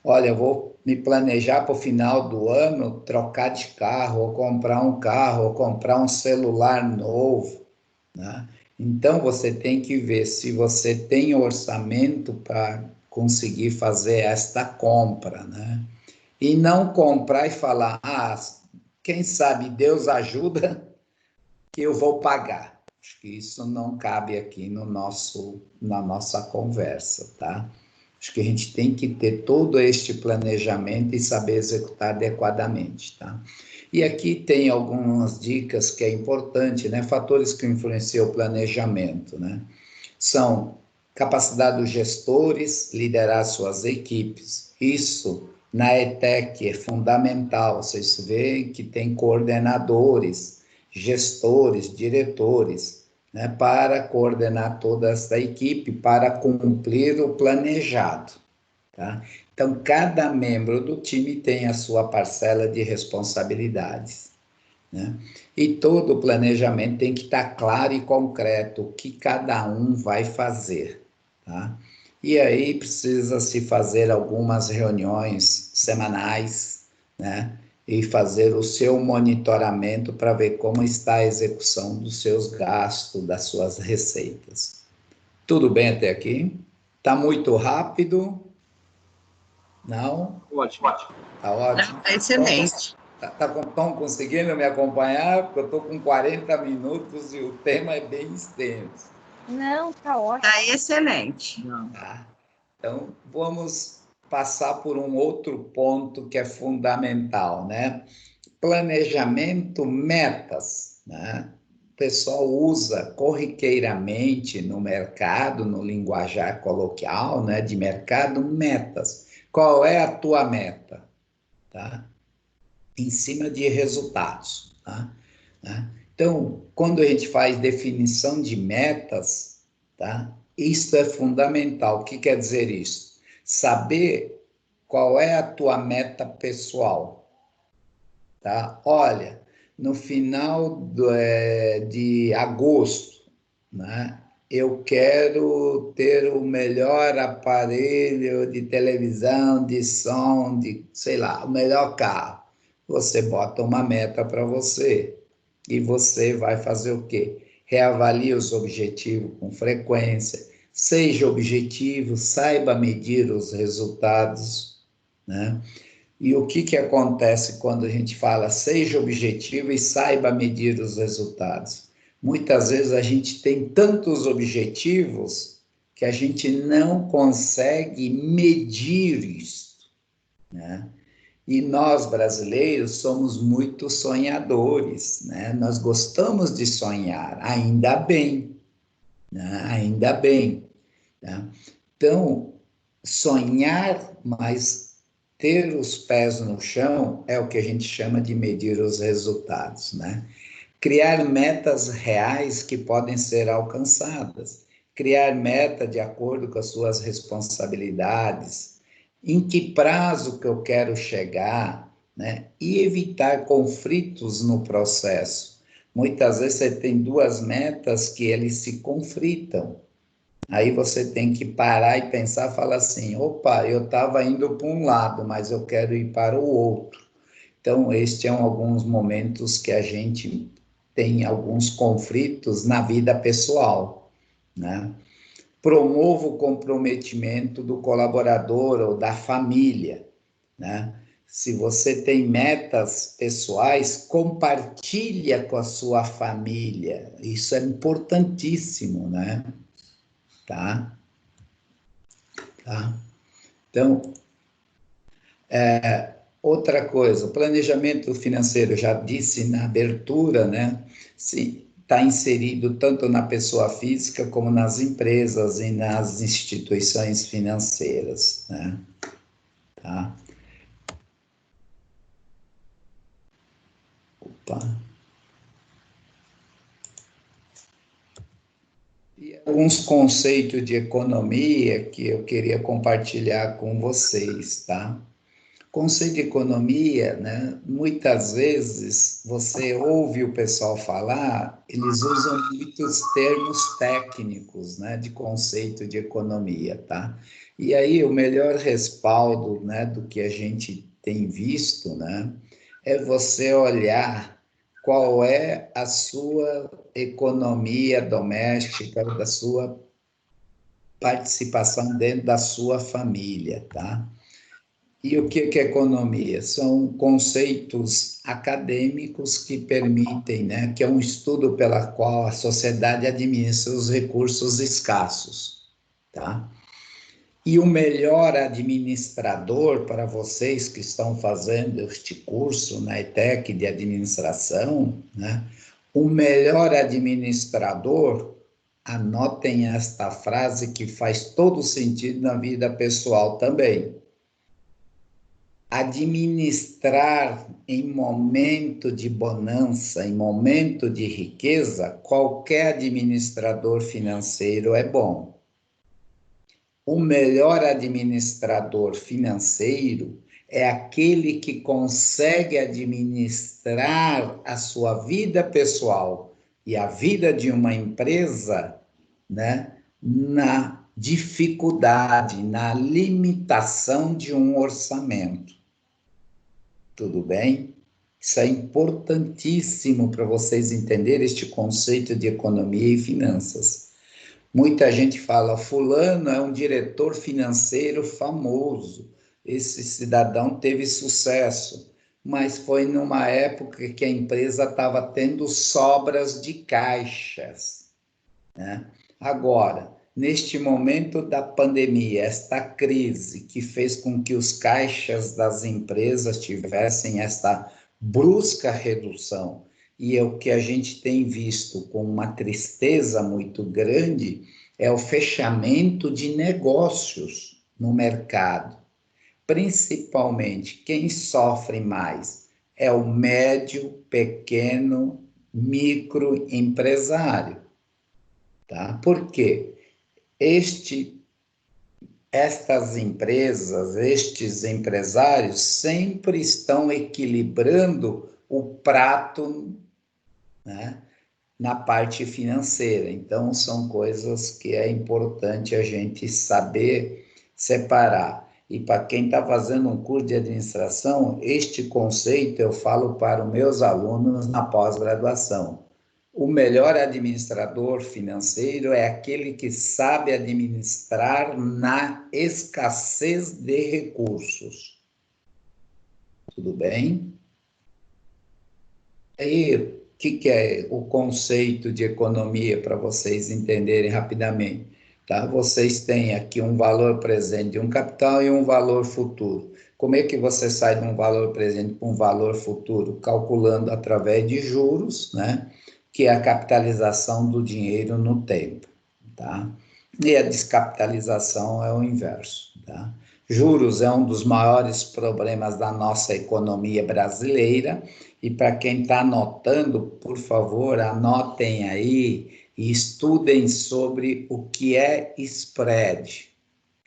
S1: Olha, eu vou me planejar para o final do ano trocar de carro, ou comprar um carro, ou comprar um celular novo, né? Então, você tem que ver se você tem orçamento para conseguir fazer esta compra, né? E não comprar e falar: quem sabe Deus ajuda que eu vou pagar. Acho que isso não cabe aqui na nossa conversa, tá? Acho que a gente tem que ter todo este planejamento e saber executar adequadamente, tá? E aqui tem algumas dicas que é importante, né? Fatores que influenciam o planejamento, né? São capacidade dos gestores, liderar suas equipes. Isso, na ETEC, é fundamental. Vocês veem que tem coordenadores, gestores, diretores, né, para coordenar toda essa equipe, para cumprir o planejado, tá? Então, cada membro do time tem a sua parcela de responsabilidades, né? E todo o planejamento tem que estar claro e concreto o que cada um vai fazer, tá? E aí precisa se fazer algumas reuniões semanais, né? E fazer o seu monitoramento para ver como está a execução dos seus gastos, das suas receitas. Tudo bem até aqui? Está muito rápido? Não?
S8: Ótimo.
S1: Está ótimo.
S6: Não, excelente.
S1: Estão conseguindo me acompanhar? Porque eu estou com 40 minutos e o tema é bem extenso.
S2: Não, está ótimo.
S6: Está excelente.
S1: Tá? Então, vamos passar por um outro ponto que é fundamental, né? Planejamento, metas, né? O pessoal usa corriqueiramente no mercado, no linguajar coloquial, né, de mercado, metas. Qual é a tua meta? Tá? Em cima de resultados, tá? Então, quando a gente faz definição de metas, tá? Isso é fundamental. O que quer dizer isso? Saber qual é a tua meta pessoal, tá? Olha, no final de agosto, né, eu quero ter o melhor aparelho de televisão, de som, de, sei lá, o melhor carro. Você bota uma meta para você e você vai fazer o quê? Reavalia os objetivos com frequência, Seja objetivo, saiba medir os resultados, né? E o que acontece quando a gente fala seja objetivo e saiba medir os resultados? Muitas vezes a gente tem tantos objetivos que a gente não consegue medir isso, né? E nós, brasileiros, somos muito sonhadores, né? Nós gostamos de sonhar, ainda bem, né? Ainda bem, né? Então, sonhar, mas ter os pés no chão é o que a gente chama de medir os resultados, né? Criar metas reais que podem ser alcançadas, criar meta de acordo com as suas responsabilidades, em que prazo que eu quero chegar, né? E evitar conflitos no processo. Muitas vezes você tem duas metas que eles se conflitam. Aí você tem que parar e pensar, falar assim, opa, eu estava indo para um lado, mas eu quero ir para o outro. Então, estes são alguns momentos que a gente tem alguns conflitos na vida pessoal, né? Promova o comprometimento do colaborador ou da família, né? Se você tem metas pessoais, compartilha com a sua família. Isso é importantíssimo, né? Tá? Então, outra coisa, o planejamento financeiro, já disse na abertura, né? Sim, está inserido tanto na pessoa física como nas empresas e nas instituições financeiras, né? Tá? Opa. E alguns conceitos de economia que eu queria compartilhar com vocês, tá? Conceito de economia, né? Muitas vezes você ouve o pessoal falar, eles usam muitos termos técnicos, né? De conceito de economia, tá? E aí o melhor respaldo, né? Do que a gente tem visto, né? É você olhar qual é a sua economia doméstica, da sua participação dentro da sua família, tá? E o que é economia? São conceitos acadêmicos que permitem, né, que é um estudo pela qual a sociedade administra os recursos escassos, tá? E o melhor administrador para vocês que estão fazendo este curso na ETEC de administração, né? O melhor administrador, anotem esta frase que faz todo sentido na vida pessoal também. Administrar em momento de bonança, em momento de riqueza, qualquer administrador financeiro é bom. O melhor administrador financeiro é aquele que consegue administrar a sua vida pessoal e a vida de uma empresa, né, na dificuldade, na limitação de um orçamento. Tudo bem? Isso é importantíssimo para vocês entenderem este conceito de economia e finanças. Muita gente fala, fulano é um diretor financeiro famoso, esse cidadão teve sucesso, mas foi numa época que a empresa estava tendo sobras de caixas, né? Agora, neste momento da pandemia, esta crise que fez com que os caixas das empresas tivessem esta brusca redução, e é o que a gente tem visto com uma tristeza muito grande, é o fechamento de negócios no mercado. Principalmente, quem sofre mais é o médio, pequeno, microempresário. Tá? Por quê? Estas empresas, estes empresários sempre estão equilibrando o prato, né, na parte financeira. Então, são coisas que é importante a gente saber separar. E para quem está fazendo um curso de administração, este conceito eu falo para os meus alunos na pós-graduação. O melhor administrador financeiro é aquele que sabe administrar na escassez de recursos. Tudo bem? Aí, o que é o conceito de economia para vocês entenderem rapidamente? Tá? Vocês têm aqui um valor presente de um capital e um valor futuro. Como é que você sai de um valor presente para um valor futuro? Calculando através de juros, né? Que é a capitalização do dinheiro no tempo, tá? E a descapitalização é o inverso, tá? Juros é um dos maiores problemas da nossa economia brasileira, e para quem está anotando, por favor, anotem aí e estudem sobre o que é spread.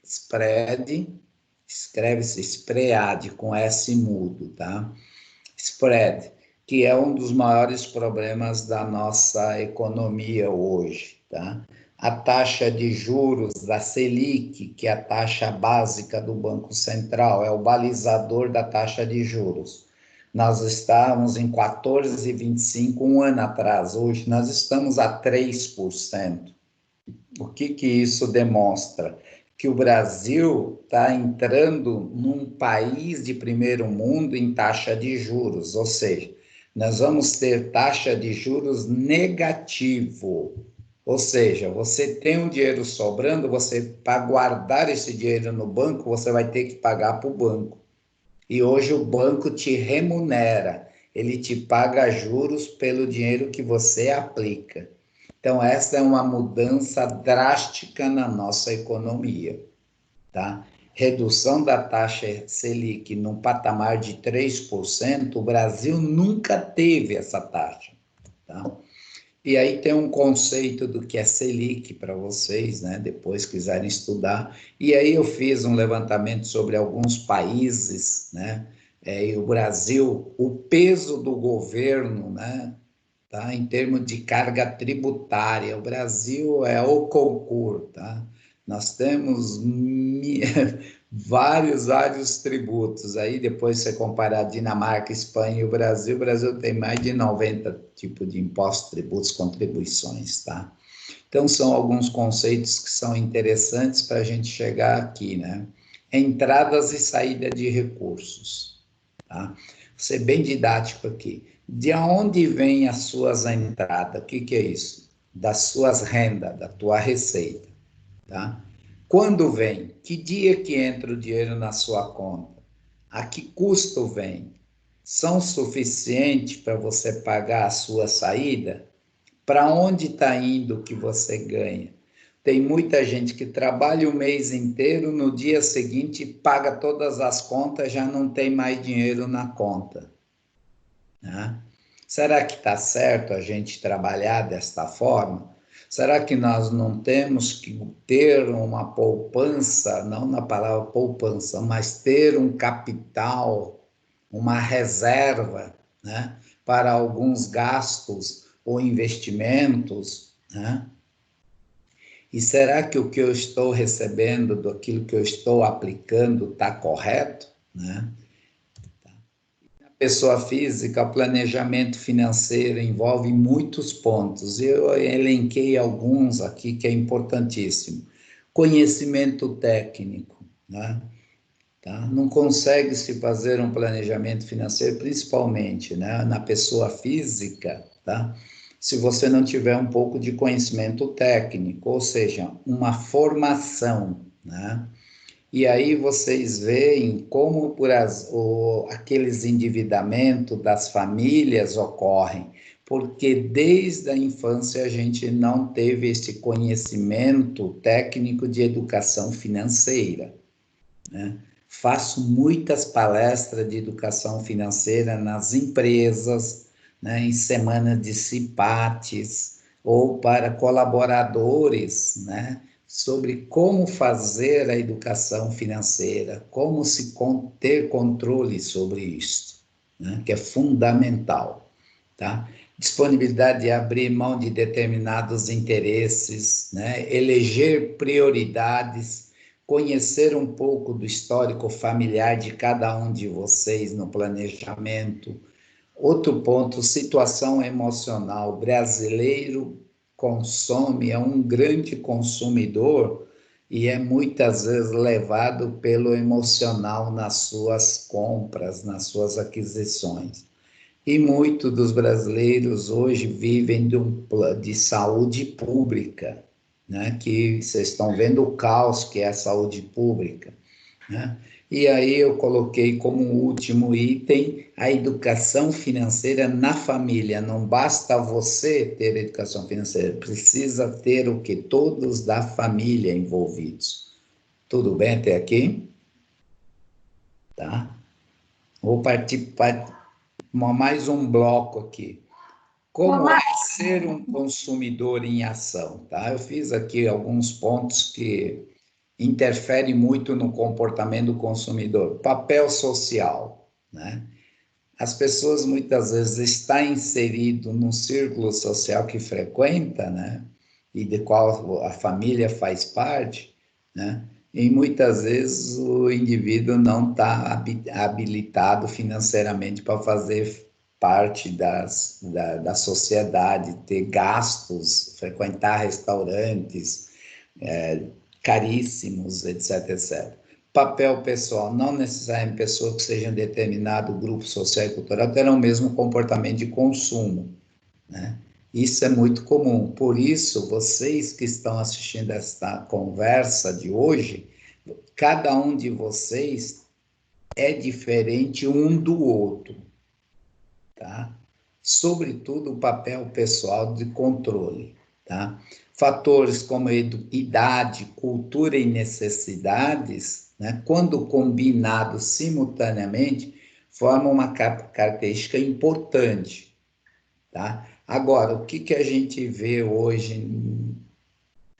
S1: Spread, escreve-se spread, com S mudo, tá? Spread, que é um dos maiores problemas da nossa economia hoje, tá? A taxa de juros da Selic, que é a taxa básica do Banco Central, é o balizador da taxa de juros. Nós estávamos em 14,25 um ano atrás, hoje nós estamos a 3%. O que isso demonstra? Que o Brasil está entrando num país de primeiro mundo em taxa de juros, ou seja, nós vamos ter taxa de juros negativo, ou seja, você tem um dinheiro sobrando, você para guardar esse dinheiro no banco, você vai ter que pagar para o banco. E hoje o banco te remunera, ele te paga juros pelo dinheiro que você aplica. Então, essa é uma mudança drástica na nossa economia, tá? Redução da taxa Selic num patamar de 3%, o Brasil nunca teve essa taxa, tá? E aí tem um conceito do que é Selic para vocês, né? Depois quiserem estudar. E aí eu fiz um levantamento sobre alguns países, né? E o Brasil, o peso do governo, né? Tá? Em termos de carga tributária, o Brasil é o concurso, tá? Nós temos vários tributos. Aí depois você comparar Dinamarca, Espanha e o Brasil tem mais de 90 tipos de impostos, tributos, contribuições, tá? Então são alguns conceitos que são interessantes para a gente chegar aqui, né? Entradas e saída de recursos, tá? Vou ser bem didático aqui. De onde vêm as suas entradas? O que é isso? Das suas rendas, da tua receita, tá? Quando vem? Que dia que entra o dinheiro na sua conta? A que custo vem? São suficientes para você pagar a sua saída? Para onde está indo o que você ganha? Tem muita gente que trabalha o mês inteiro, no dia seguinte paga todas as contas, já não tem mais dinheiro na conta. Né? Será que está certo a gente trabalhar desta forma? Será que nós não temos que ter uma poupança, não na palavra poupança, mas ter um capital, uma reserva, né, para alguns gastos ou investimentos, né? E será que o que eu estou recebendo daquilo que eu estou aplicando está correto, né? Pessoa física, o planejamento financeiro envolve muitos pontos. Eu elenquei alguns aqui que é importantíssimo. Conhecimento técnico, né? Tá? Não consegue se fazer um planejamento financeiro, principalmente, né, na pessoa física, tá? Se você não tiver um pouco de conhecimento técnico, ou seja, uma formação, né? E aí vocês veem como aqueles endividamentos das famílias ocorrem, porque desde a infância a gente não teve esse conhecimento técnico de educação financeira, né? Faço muitas palestras de educação financeira nas empresas, né, em semanas de CIPATES, ou para colaboradores, né, sobre como fazer a educação financeira, como ter controle sobre isso, né, que é fundamental, tá? Disponibilidade de abrir mão de determinados interesses, né, eleger prioridades, conhecer um pouco do histórico familiar de cada um de vocês no planejamento, Outro ponto, situação emocional. O brasileiro consome, é um grande consumidor e é muitas vezes levado pelo emocional nas suas compras, nas suas aquisições. E muitos dos brasileiros hoje vivem de saúde pública, né? Que vocês estão vendo o caos que é a saúde pública, né? E aí eu coloquei como último item a educação financeira na família. Não basta você ter educação financeira, precisa ter o que? Todos da família envolvidos. Tudo bem até aqui? Tá? Vou partir para mais um bloco aqui. Como é ser um consumidor em ação? Tá? Eu fiz aqui alguns pontos que interfere muito no comportamento do consumidor. Papel social, né? As pessoas muitas vezes estão inseridas num círculo social que frequenta, né? E de qual a família faz parte, né? E muitas vezes o indivíduo não está habilitado financeiramente para fazer parte da sociedade, ter gastos, frequentar restaurantes, caríssimos, etc, etc. Papel pessoal, não necessariamente pessoas que sejam de determinado grupo social e cultural terão o mesmo comportamento de consumo, né? Isso é muito comum. Por isso, vocês que estão assistindo esta conversa de hoje, cada um de vocês é diferente um do outro, tá? Sobretudo o papel pessoal de controle, tá? Fatores como idade, cultura e necessidades, né, quando combinados simultaneamente, formam uma característica importante, tá? Agora, o que a gente vê hoje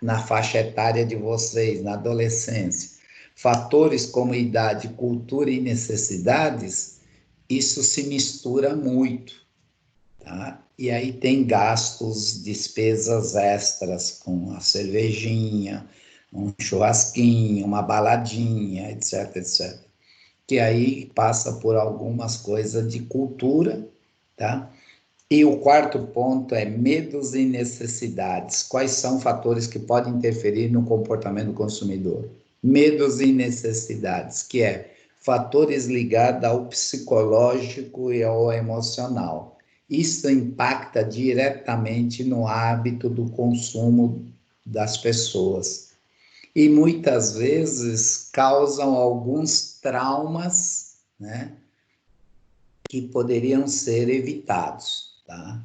S1: na faixa etária de vocês, na adolescência? Fatores como idade, cultura e necessidades, isso se mistura muito, tá? E aí tem gastos, despesas extras com a cervejinha, um churrasquinho, uma baladinha, etc, etc. Que aí passa por algumas coisas de cultura, tá? E o quarto ponto é medos e necessidades. Quais são fatores que podem interferir no comportamento do consumidor? Medos e necessidades, que é fatores ligados ao psicológico e ao emocional. Isso impacta diretamente no hábito do consumo das pessoas. E muitas vezes causam alguns traumas, né, que poderiam ser evitados, tá?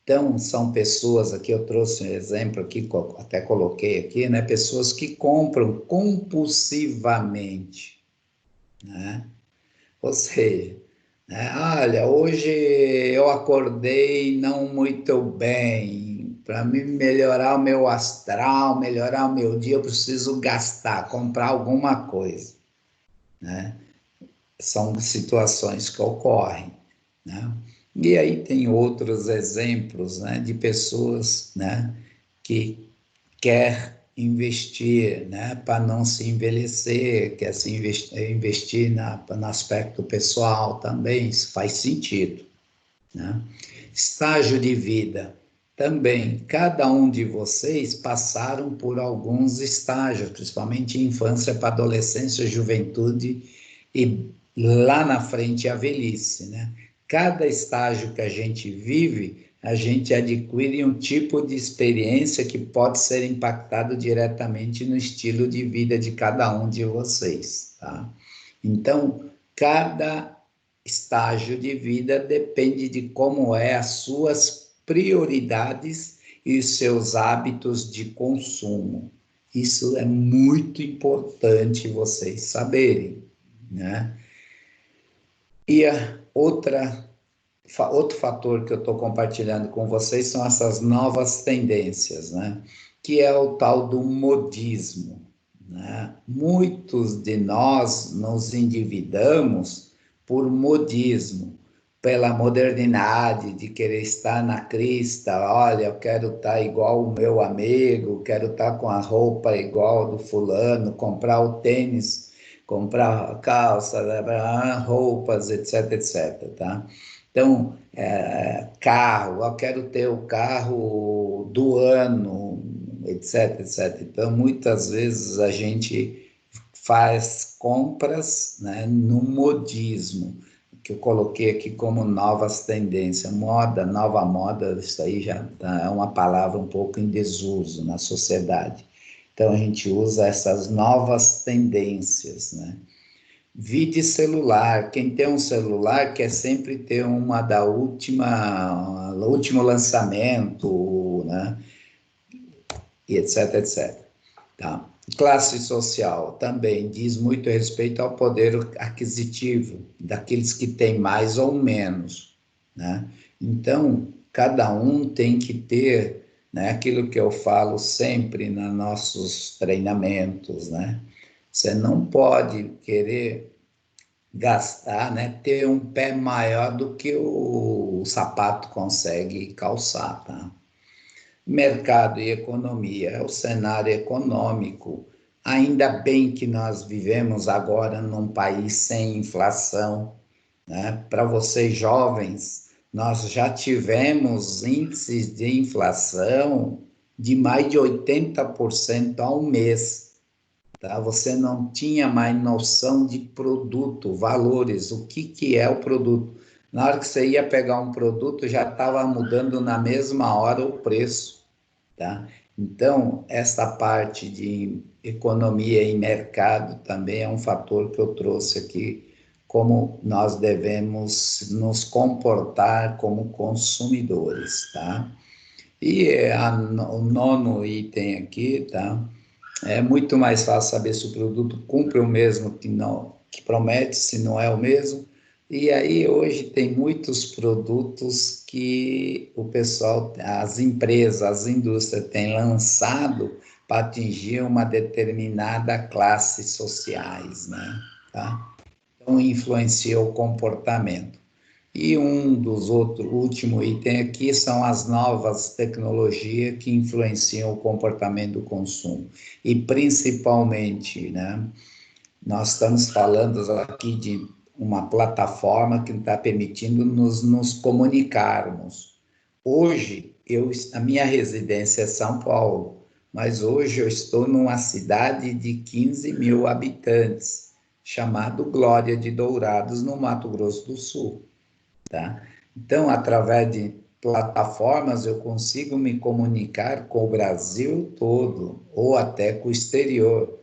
S1: Então, são pessoas, aqui eu trouxe um exemplo aqui, até coloquei aqui, né, pessoas que compram compulsivamente, né? Ou seja, né, olha, hoje eu acordei não muito bem, para mim melhorar o meu astral, melhorar o meu dia, eu preciso gastar, comprar alguma coisa, né? São situações que ocorrem, né? E aí tem outros exemplos, né, de pessoas, né, que quer investir, né, para não se envelhecer, quer se investir no aspecto pessoal também, isso faz sentido, né? Estágio de vida, também, cada um de vocês passaram por alguns estágios, principalmente infância para adolescência, juventude e lá na frente a velhice, né? Cada estágio que a gente vive, a gente adquire um tipo de experiência que pode ser impactado diretamente no estilo de vida de cada um de vocês, tá? Então, cada estágio de vida depende de como é as suas prioridades e os seus hábitos de consumo. Isso é muito importante vocês saberem, né? E outro fator que eu estou compartilhando com vocês são essas novas tendências, né? Que é o tal do modismo, né? Muitos de nós nos endividamos por modismo, pela modernidade, de querer estar na crista, olha, eu quero estar igual o meu amigo, quero estar com a roupa igual do fulano, comprar o tênis, comprar calça, roupas, etc, etc, tá? Então, carro, eu quero ter o carro do ano, etc, etc. Então, muitas vezes a gente faz compras, né, no modismo, que eu coloquei aqui como novas tendências. Moda, nova moda, isso aí já é uma palavra um pouco em desuso na sociedade. Então, a gente usa essas novas tendências, né? Vide celular. Quem tem um celular quer sempre ter uma da último lançamento, né? E etc, etc. Tá. Classe social também diz muito respeito ao poder aquisitivo daqueles que têm mais ou menos, né? Então, cada um tem que ter, né, aquilo que eu falo sempre nos nossos treinamentos, né? Você não pode querer gastar, né, ter um pé maior do que o sapato consegue calçar, tá? Mercado e economia, é o cenário econômico. Ainda bem que nós vivemos agora num país sem inflação, né? Para vocês jovens, nós já tivemos índices de inflação de mais de 80% ao mês. Tá? Você não tinha mais noção de produto, valores, o que é o produto. Na hora que você ia pegar um produto, já estava mudando na mesma hora o preço, tá? Então, essa parte de economia e mercado também é um fator que eu trouxe aqui, como nós devemos nos comportar como consumidores, tá? E o nono item aqui, tá? É muito mais fácil saber se o produto cumpre o mesmo que promete, se não é o mesmo. E aí hoje tem muitos produtos que o pessoal, as empresas, as indústrias têm lançado para atingir uma determinada classe sociais, né? Tá? Então influencia o comportamento. E um dos outros, último item aqui, são as novas tecnologias que influenciam o comportamento do consumo. E principalmente, né, nós estamos falando aqui de uma plataforma que está permitindo nos comunicarmos. Hoje, a minha residência é São Paulo, mas hoje eu estou numa cidade de 15 mil habitantes, chamado Glória de Dourados, no Mato Grosso do Sul. Tá? Então, através de plataformas, eu consigo me comunicar com o Brasil todo, ou até com o exterior.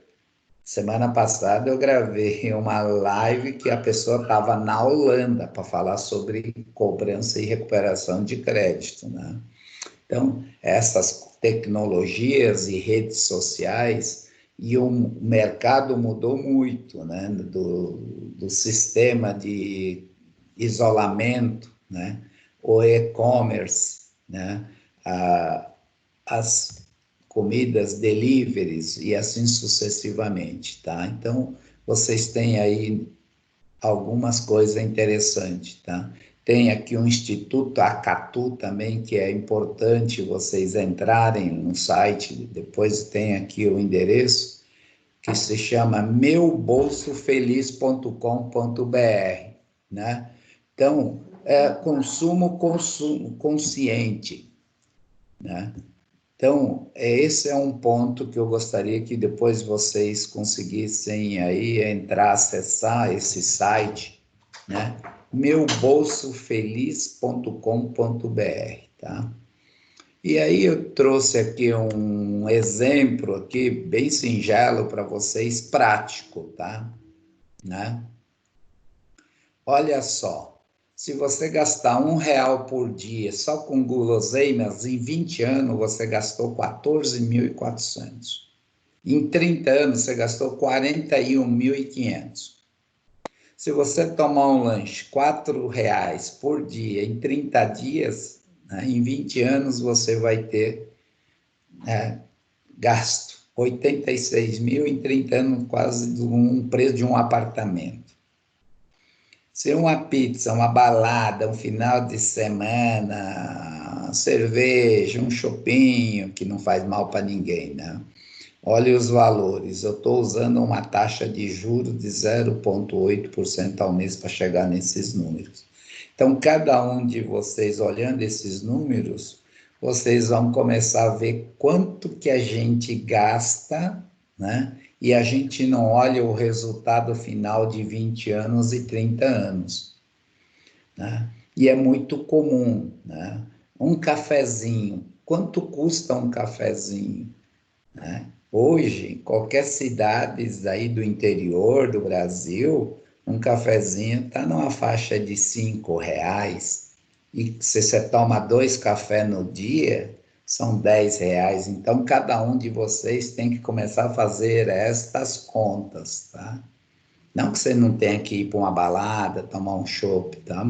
S1: Semana passada eu gravei uma live que a pessoa estava na Holanda para falar sobre cobrança e recuperação de crédito, né? Então, essas tecnologias e redes sociais, e o mercado mudou muito, né? Do sistema de isolamento, né? O e-commerce, né? As comidas deliveries e assim sucessivamente, tá? Então, vocês têm aí algumas coisas interessantes, tá? Tem aqui um Instituto Acatu também, que é importante vocês entrarem no site, depois tem aqui o endereço, que se chama meubolsofeliz.com.br, né? Então, consumo consciente, né? Então, esse é um ponto que eu gostaria que depois vocês conseguissem aí entrar, acessar esse site, né? meubolsofeliz.com.br, tá? E aí eu trouxe aqui um exemplo aqui bem singelo para vocês, prático, tá? Né? Olha só, se você gastar R$1 por dia só com guloseimas, em 20 anos você gastou 14.400. Em 30 anos você gastou 41.500. Se você tomar um lanche R$4 por dia em 30 dias, né, em 20 anos você vai ter gasto 86.000 em 30 anos, quase um preço de um apartamento. Se uma pizza, uma balada, um final de semana, cerveja, um chopinho, que não faz mal para ninguém, né? Olha os valores, eu estou usando uma taxa de juros de 0,8% ao mês para chegar nesses números. Então, cada um de vocês, olhando esses números, vocês vão começar a ver quanto que a gente gasta, né? E a gente não olha o resultado final de 20 anos e 30 anos, né? E é muito comum, né? Um cafezinho, quanto custa um cafezinho, né? Hoje, em qualquer cidade aí do interior do Brasil, um cafezinho está numa faixa de R$ 5. E se você toma 2 cafés no dia, são R$ 10. Então, cada um de vocês tem que começar a fazer estas contas, tá? Não que você não tenha que ir para uma balada, tomar um chopp, tá?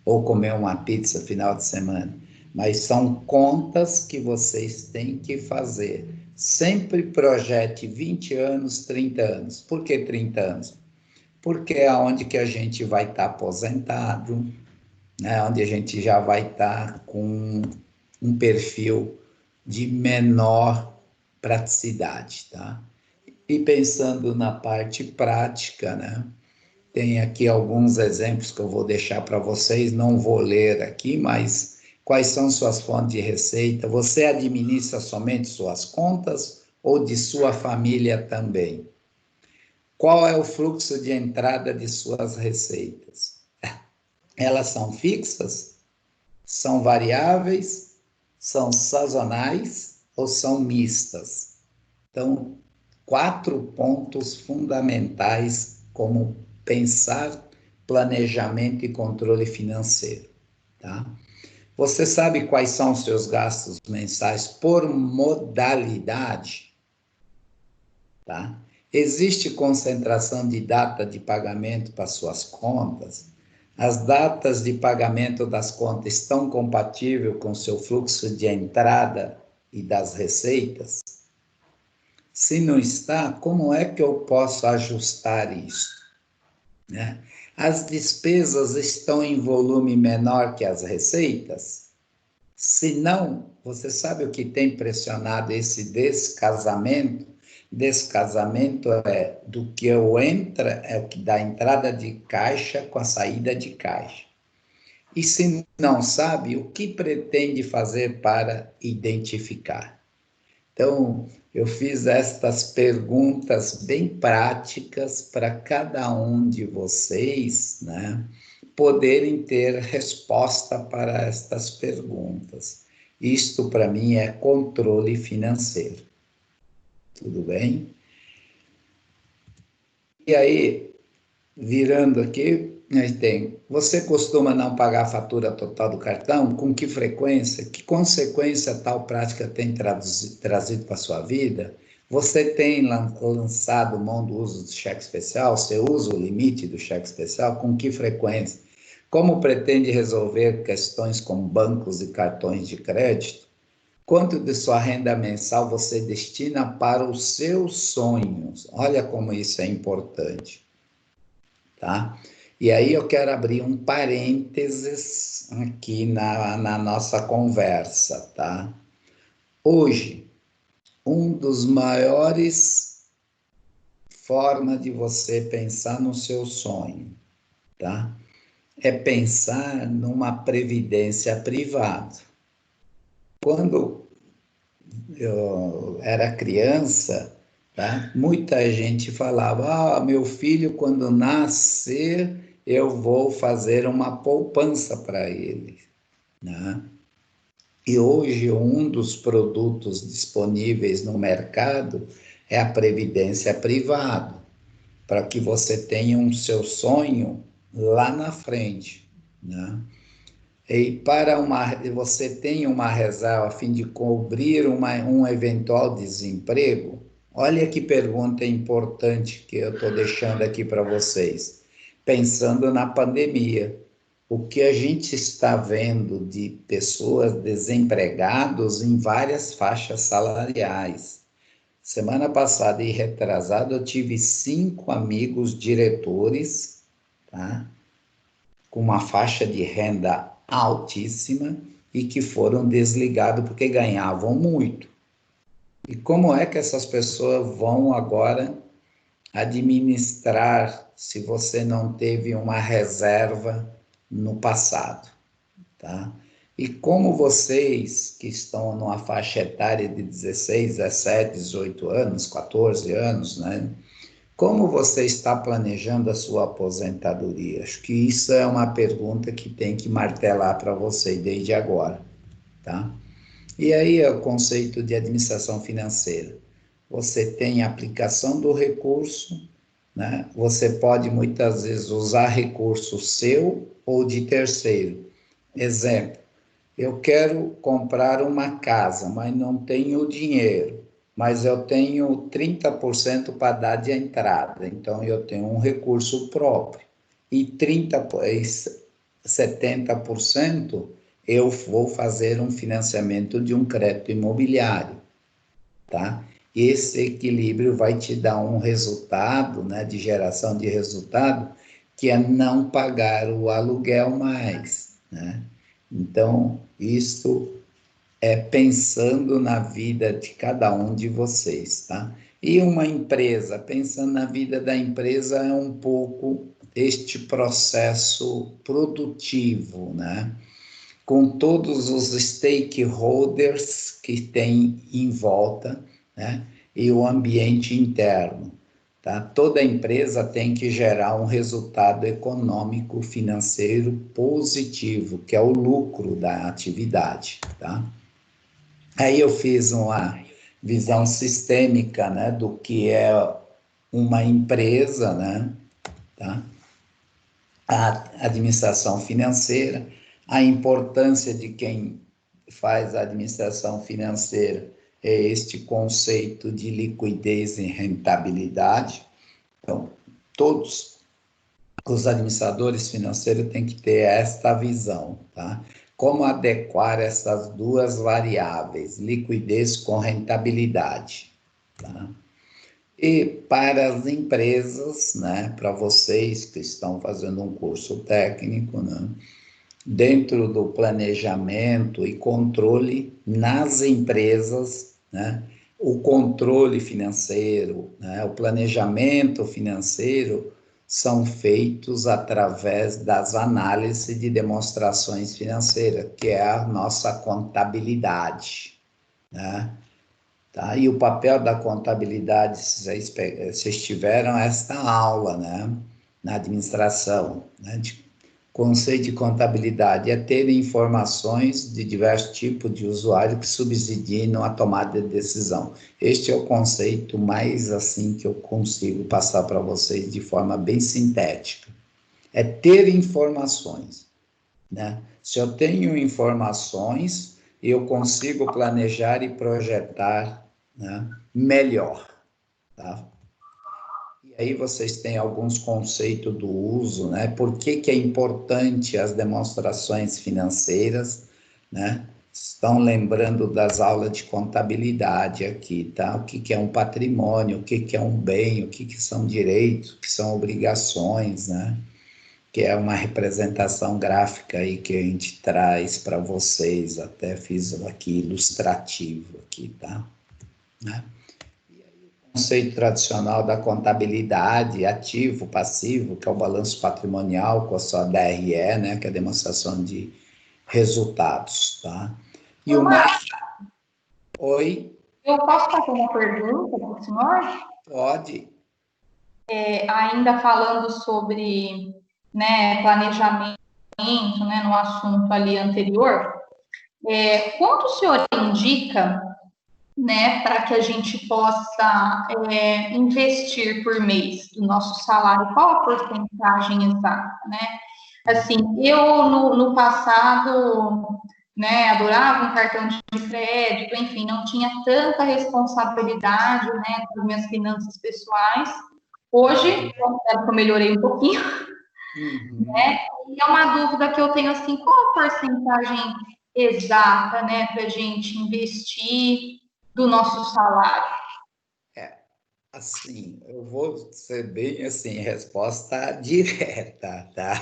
S1: Ou comer uma pizza final de semana. Mas são contas que vocês têm que fazer. Sempre projete 20 anos, 30 anos. Por que 30 anos? Porque é onde que a gente vai estar aposentado, né? Onde a gente já vai estar com um perfil de menor praticidade, tá? E pensando na parte prática, né? Tem aqui alguns exemplos que eu vou deixar para vocês, não vou ler aqui, mas quais são suas fontes de receita? Você administra somente suas contas ou de sua família também? Qual é o fluxo de entrada de suas receitas? Elas são fixas? São variáveis? São sazonais ou são mistas? Então, 4 pontos fundamentais como pensar, planejamento e controle financeiro, tá? Você sabe quais são os seus gastos mensais por modalidade, tá? Existe concentração de data de pagamento para suas contas? As datas de pagamento das contas estão compatíveis com o seu fluxo de entrada e das receitas? Se não está, como é que eu posso ajustar isso, né? As despesas estão em volume menor que as receitas? Se não, você sabe o que tem pressionado esse descasamento? Descasamento é do que eu entra, é o que dá entrada de caixa com a saída de caixa. E se não sabe, o que pretende fazer para identificar? Então, eu fiz estas perguntas bem práticas para cada um de vocês, né, poderem ter resposta para estas perguntas. Isto, para mim, é controle financeiro. Tudo bem? E aí, virando aqui, você costuma não pagar a fatura total do cartão? Com que frequência? Que consequência tal prática tem trazido para a sua vida? Você tem lançado mão do uso do cheque especial? Você usa o limite do cheque especial? Com que frequência? Como pretende resolver questões como bancos e cartões de crédito? Quanto de sua renda mensal você destina para os seus sonhos? Olha como isso é importante, tá? E aí eu quero abrir um parênteses aqui na nossa conversa, tá? Hoje, um dos maiores formas de você pensar no seu sonho, tá? É pensar numa previdência privada. Quando eu era criança, tá? Muita gente falava, meu filho quando nascer, eu vou fazer uma poupança para ele, né? E hoje um dos produtos disponíveis no mercado é a previdência privada, para que você tenha um seu sonho lá na frente, né? E você tem uma reserva a fim de cobrir um eventual desemprego? Olha que pergunta importante que eu estou deixando aqui para vocês. Pensando na pandemia, o que a gente está vendo de pessoas desempregadas em várias faixas salariais. Semana passada e retrasada eu tive 5 amigos diretores, tá? Com uma faixa de renda altíssima e que foram desligados porque ganhavam muito. E como é que essas pessoas vão agora administrar se você não teve uma reserva no passado, tá? E como vocês que estão numa faixa etária de 16, 17, 18 anos, 14 anos, né? Como você está planejando a sua aposentadoria? Acho que isso é uma pergunta que tem que martelar para você desde agora, tá? E aí é o conceito de administração financeira. Você tem a aplicação do recurso, né? Você pode muitas vezes usar recurso seu ou de terceiro. Exemplo, eu quero comprar uma casa, mas não tenho dinheiro, mas eu tenho 30% para dar de entrada, então eu tenho um recurso próprio. E 70% eu vou fazer um financiamento de um crédito imobiliário, tá? Esse equilíbrio vai te dar um resultado, né, de geração de resultado, que é não pagar o aluguel mais, né? Então, isto é pensando na vida de cada um de vocês, tá? E uma empresa, pensando na vida da empresa, é um pouco este processo produtivo, né? Com todos os stakeholders que tem em volta, né? E o ambiente interno, tá? Toda empresa tem que gerar um resultado econômico financeiro positivo, que é o lucro da atividade, tá? Aí eu fiz uma visão sistêmica, né, do que é uma empresa, né, tá? A administração financeira, a importância de quem faz a administração financeira é este conceito de liquidez e rentabilidade. Então, todos os administradores financeiros têm que ter esta visão, tá? Como adequar essas duas variáveis, liquidez com rentabilidade, tá? E para as empresas, né, para vocês que estão fazendo um curso técnico, né, dentro do planejamento e controle nas empresas, né, o controle financeiro, né, o planejamento financeiro são feitos através das análises de demonstrações financeiras, que é a nossa contabilidade, né? Tá? E o papel da contabilidade, vocês tiveram esta aula, né, na administração, né, de conceito de contabilidade, é ter informações de diversos tipos de usuário que subsidiem a tomada de decisão. Este é o conceito mais assim que eu consigo passar para vocês de forma bem sintética. É ter informações, né? Se eu tenho informações, eu consigo planejar e projetar, né, melhor, tá? E aí vocês têm alguns conceitos do uso, né? Por que que é importante as demonstrações financeiras, né? Estão lembrando das aulas de contabilidade aqui, tá? O que que é um patrimônio, o que que é um bem, o que que são direitos, o que são obrigações, né? Que é uma representação gráfica aí que a gente traz para vocês, até fiz aqui ilustrativo aqui, tá? Né? E aí o conceito tradicional da contabilidade, ativo, passivo, que é o balanço patrimonial com a sua DRE, né, que é a demonstração de resultados, tá? E o mais... Oi?
S4: Eu posso fazer uma pergunta para o senhor?
S1: Pode.
S4: Ainda falando sobre, né, planejamento, né, no assunto ali anterior, quanto o senhor indica, né, para que a gente possa investir por mês do nosso salário? Qual a porcentagem exata, né? Assim, eu no passado, né, adorava um cartão de crédito, enfim, não tinha tanta responsabilidade, né, com as minhas finanças pessoais. Hoje, considero que eu melhorei um pouquinho, né? E é uma dúvida que eu tenho, assim, qual a porcentagem exata, né, para a gente investir do nosso salário?
S1: Assim, eu vou ser bem, assim, resposta direta, tá?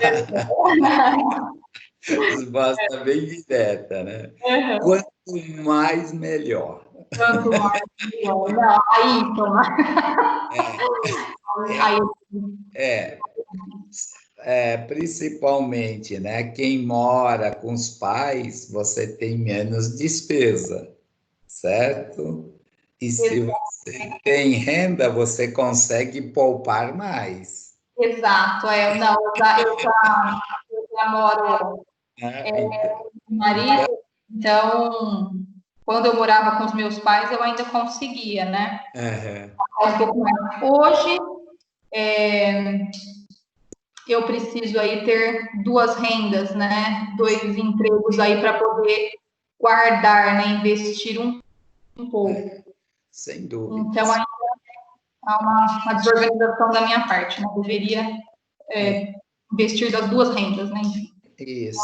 S1: Resposta bem direta, né?
S4: Uhum.
S1: Quanto mais, melhor.
S4: Quanto mais, melhor. Não, aí, Tomás.
S1: principalmente, né? Quem mora com os pais, você tem menos despesa, certo? E se você tem renda, você consegue poupar mais.
S4: Exato, eu já moro com o marido, então, quando eu morava com os meus pais, eu ainda conseguia, né? Um pouco mais. Hoje, eu preciso aí ter duas rendas, né? 2 empregos aí para poder guardar, né? Investir um pouco.
S1: Sem dúvida.
S4: Então, ainda há uma desorganização da minha parte, né? Deveria investir das duas rendas, né?
S1: Isso.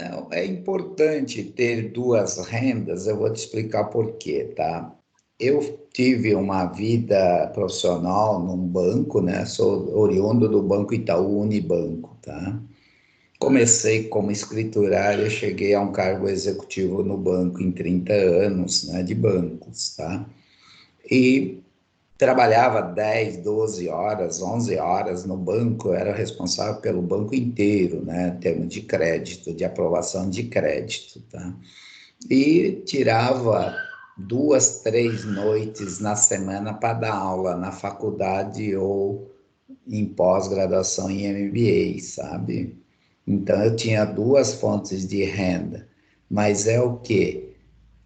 S1: Não, é importante ter duas rendas, eu vou te explicar por quê, tá? Eu tive uma vida profissional num banco, né? Sou oriundo do Banco Itaú Unibanco, tá? Comecei como escriturário, cheguei a um cargo executivo no banco em 30 anos, né, de bancos, tá? E trabalhava 10, 12 horas, 11 horas no banco, eu era responsável pelo banco inteiro, né, em termos de crédito, de aprovação de crédito, tá? E tirava 2, 3 noites na semana para dar aula na faculdade ou em pós-graduação em MBA, sabe? Então, eu tinha duas fontes de renda, mas é o quê?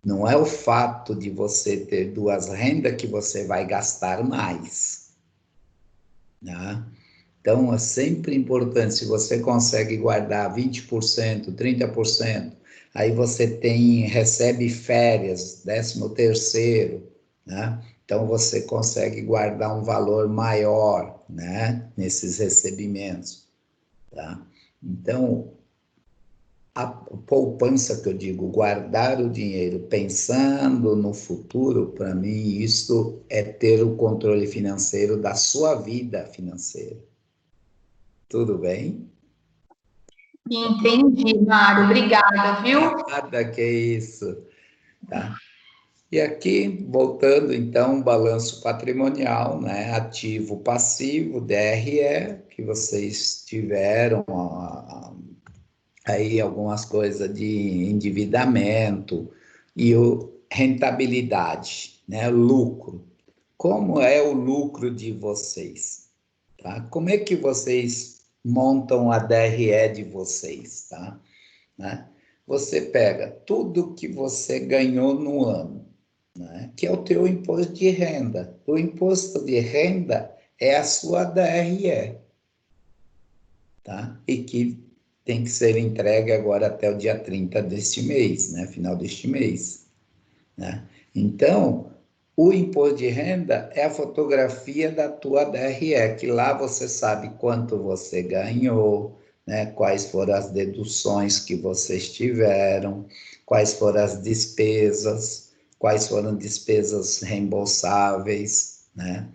S1: Não é o fato de você ter duas rendas que você vai gastar mais, né? Então, é sempre importante, se você consegue guardar 20%, 30%, aí você recebe férias, 13º, né? Então, você consegue guardar um valor maior, né? Nesses recebimentos, tá? Então, a poupança que eu digo, guardar o dinheiro pensando no futuro, para mim, isso é ter o controle financeiro da sua vida financeira. Tudo bem?
S4: Entendi, Mário. Obrigada, viu?
S1: Nada que isso, tá? E aqui, voltando então, balanço patrimonial, né? Ativo, passivo, DRE, que vocês tiveram aí algumas coisas de endividamento e rentabilidade, né? Lucro. Como é o lucro de vocês? Tá? Como é que vocês montam a DRE de vocês? Tá? Né? Você pega tudo que você ganhou no ano, né? Que é o teu imposto de renda. O imposto de renda é a sua DRE, tá? E que tem que ser entregue agora até o dia 30 deste mês, né? Final deste mês, né? Então, o imposto de renda é a fotografia da tua DRE, que lá você sabe quanto você ganhou, né? Quais foram as deduções que vocês tiveram, quais foram as despesas, quais foram despesas reembolsáveis, né?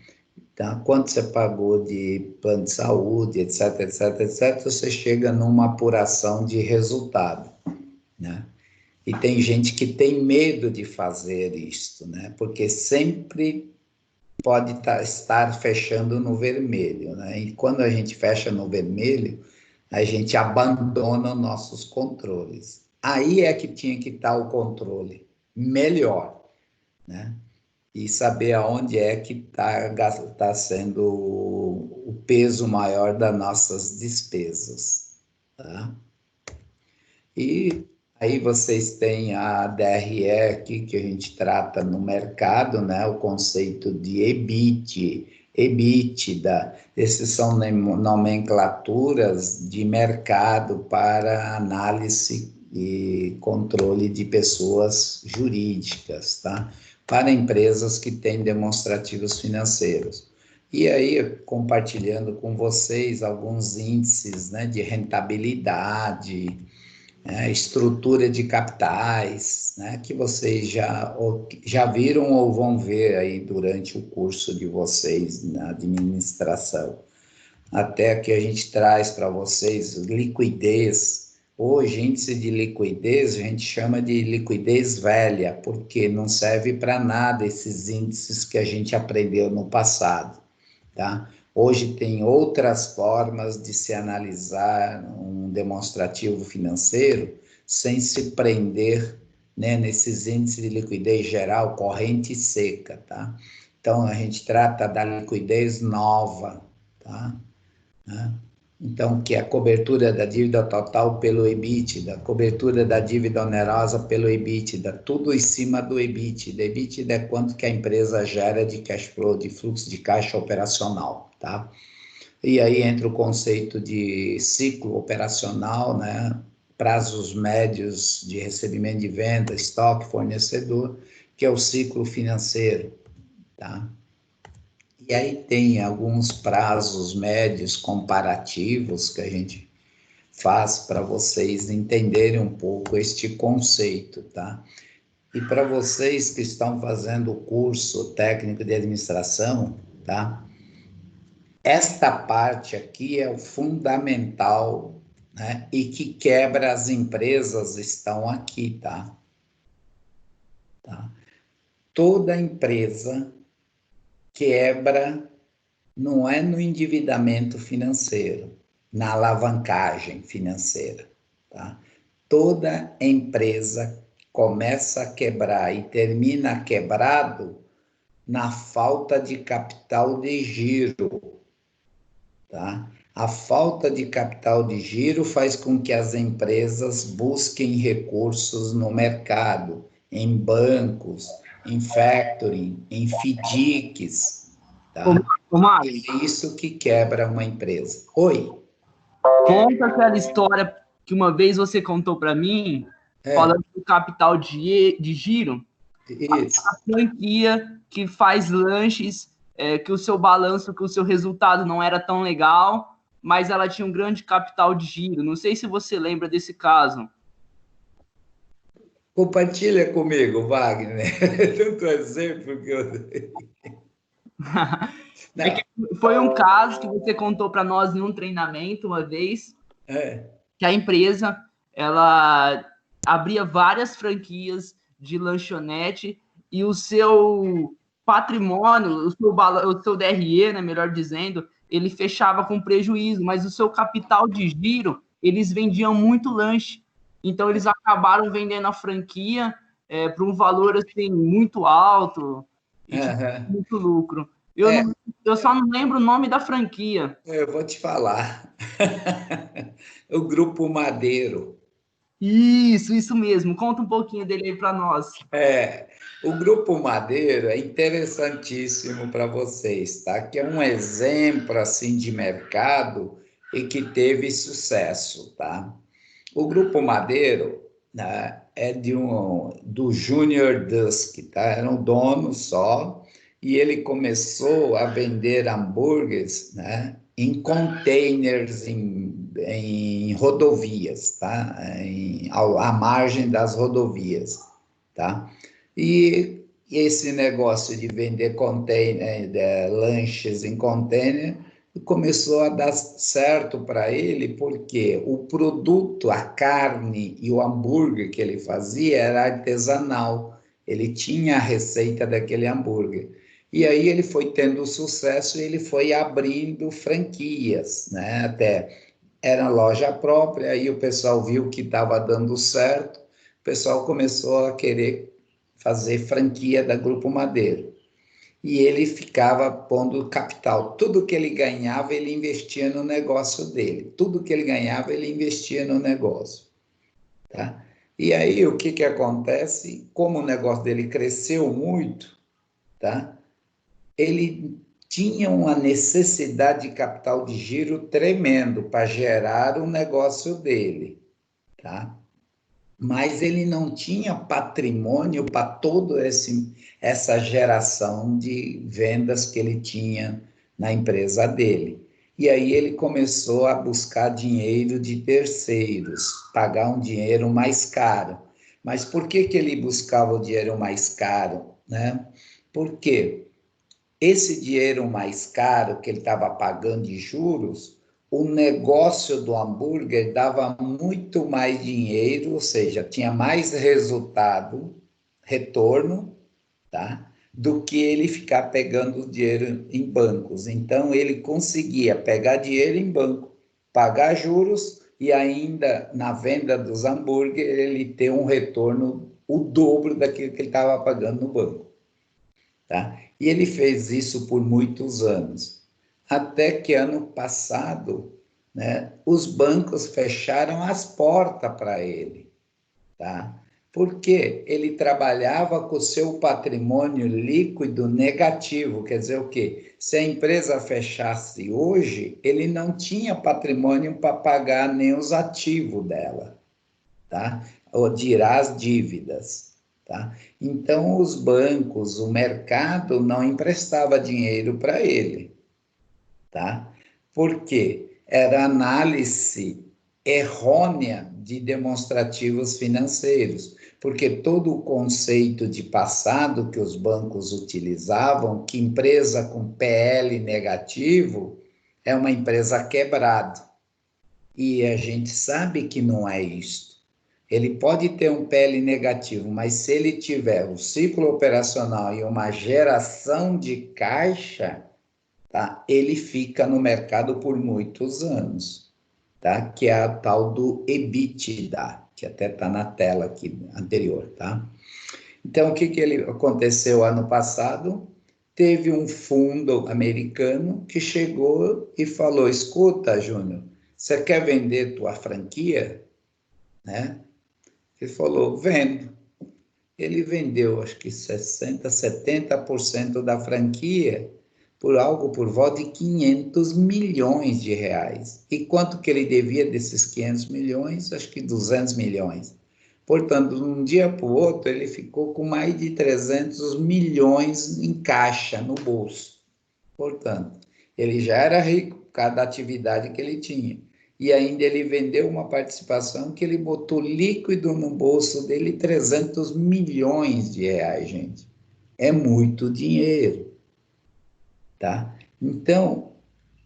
S1: Então, quanto você pagou de plano de saúde, etc, etc, etc, você chega numa apuração de resultado, né? E tem gente que tem medo de fazer isso, né? Porque sempre pode estar fechando no vermelho, né? E quando a gente fecha no vermelho, a gente abandona os nossos controles. Aí é que tinha que estar o controle melhor, né? E saber aonde é que tá sendo o peso maior das nossas despesas, tá? E aí vocês têm a DRE aqui, que a gente trata no mercado, né? O conceito de EBIT, EBITDA, esses são nomenclaturas de mercado para análise e controle de pessoas jurídicas, tá? Para empresas que têm demonstrativos financeiros. E aí, compartilhando com vocês alguns índices, né, de rentabilidade, né, estrutura de capitais, né, que vocês já viram ou vão ver aí durante o curso de vocês na administração. Até que a gente traz para vocês liquidez. Hoje, índice de liquidez, a gente chama de liquidez velha, porque não serve para nada esses índices que a gente aprendeu no passado, tá? Hoje tem outras formas de se analisar um demonstrativo financeiro sem se prender, né, nesses índices de liquidez geral, corrente e seca, tá? Então, a gente trata da liquidez nova, tá? Então, que é a cobertura da dívida total pelo EBITDA, cobertura da dívida onerosa pelo EBITDA, tudo em cima do EBITDA. EBITDA é quanto que a empresa gera de cash flow, de fluxo de caixa operacional, tá? E aí entra o conceito de ciclo operacional, né? Prazos médios de recebimento de venda, estoque, fornecedor, que é o ciclo financeiro, tá? E aí tem alguns prazos médios comparativos que a gente faz para vocês entenderem um pouco este conceito, tá? E para vocês que estão fazendo o curso técnico de administração, tá? Esta parte aqui é o fundamental, né? E que quebra as empresas estão aqui, tá? Toda empresa quebra não é no endividamento financeiro, na alavancagem financeira, tá? Toda empresa começa a quebrar e termina quebrado na falta de capital de giro, tá? A falta de capital de giro faz com que as empresas busquem recursos no mercado, em bancos, em factoring, em FDICs, tá? É isso que quebra uma empresa. Oi?
S8: Conta aquela história que uma vez você contou para mim, falando do capital de giro.
S1: Isso.
S8: A franquia que faz lanches, que o seu balanço, que o seu resultado não era tão legal, mas ela tinha um grande capital de giro. Não sei se você lembra desse caso.
S1: Compartilha comigo, Wagner. Tanto exemplo que eu dei.
S8: Foi um caso que você contou para nós em um treinamento uma vez, que a empresa ela abria várias franquias de lanchonete e o seu patrimônio, o seu DRE, né, melhor dizendo, ele fechava com prejuízo, mas o seu capital de giro, eles vendiam muito lanche. Então, eles acabaram vendendo a franquia por um valor assim, muito alto e muito lucro. Eu só não lembro o nome da franquia.
S1: Eu vou te falar. O Grupo Madeiro.
S8: Isso mesmo. Conta um pouquinho dele aí para nós.
S1: O Grupo Madeiro é interessantíssimo para vocês, tá? Que é um exemplo assim de mercado e que teve sucesso, tá? O Grupo Madeiro, né, é do Júnior Dusk, tá? Era um dono só e ele começou a vender hambúrgueres, né, em containers, em rodovias, tá? À margem das rodovias, tá? E esse negócio de vender lanches em container começou a dar certo para ele, porque o produto, a carne e o hambúrguer que ele fazia era artesanal, ele tinha a receita daquele hambúrguer. E aí ele foi tendo sucesso e ele foi abrindo franquias, né? Até era loja própria, aí o pessoal viu que estava dando certo, o pessoal começou a querer fazer franquia da Grupo Madeiro. E ele ficava pondo capital. Tudo que ele ganhava, ele investia no negócio dele. Tudo que ele ganhava, ele investia no negócio. Tá? E aí, o que acontece? Como o negócio dele cresceu muito, tá? Ele tinha uma necessidade de capital de giro tremendo para gerar o negócio dele. Tá? Mas ele não tinha patrimônio para toda essa geração de vendas que ele tinha na empresa dele. E aí ele começou a buscar dinheiro de terceiros, pagar um dinheiro mais caro. Mas por que ele buscava o dinheiro mais caro, né? Porque esse dinheiro mais caro que ele estava pagando de juros, o negócio do hambúrguer dava muito mais dinheiro, ou seja, tinha mais resultado, retorno, tá? do que ele ficar pegando dinheiro em bancos. Então, ele conseguia pegar dinheiro em banco, pagar juros e ainda, na venda dos hambúrguer, ele ter um retorno o dobro daquilo que ele estava pagando no banco. Tá? E ele fez isso por muitos anos, até que ano passado, né, os bancos fecharam as portas para ele. Tá? Porque ele trabalhava com o seu patrimônio líquido negativo, quer dizer o quê? Se a empresa fechasse hoje, ele não tinha patrimônio para pagar nem os ativos dela, tá? Ou tirar as dívidas, tá? Então, os bancos, o mercado não emprestava dinheiro para ele, tá? Por quê? Era análise errônea de demonstrativos financeiros, porque todo o conceito de passado que os bancos utilizavam, que empresa com PL negativo é uma empresa quebrada. E a gente sabe que não é isso. Ele pode ter um PL negativo, mas se ele tiver um ciclo operacional e uma geração de caixa, tá? Ele fica no mercado por muitos anos, tá? Que é a tal do EBITDA, que até está na tela aqui anterior, tá? Então, o que aconteceu ano passado? Teve um fundo americano que chegou e falou, escuta, Júnior, você quer vender tua franquia? Né? Ele falou, vendo. Ele vendeu, acho que 60%, 70% da franquia por algo por volta de 500 milhões de reais. E quanto que ele devia desses 500 milhões? Acho que 200 milhões. Portanto, de um dia para o outro, ele ficou com mais de 300 milhões em caixa no bolso. Portanto, ele já era rico por causa da atividade que ele tinha. E ainda ele vendeu uma participação que ele botou líquido no bolso dele 300 milhões de reais, gente. É muito dinheiro. Tá? Então,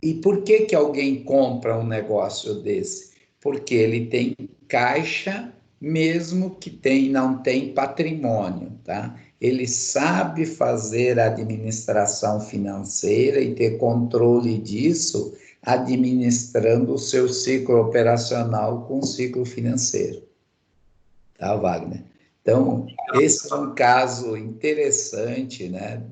S1: e por que alguém compra um negócio desse? Porque ele tem caixa, mesmo que não tem patrimônio, tá? Ele sabe fazer a administração financeira e ter controle disso, administrando o seu ciclo operacional com o ciclo financeiro. Tá, Wagner? Então, esse é um caso interessante, né?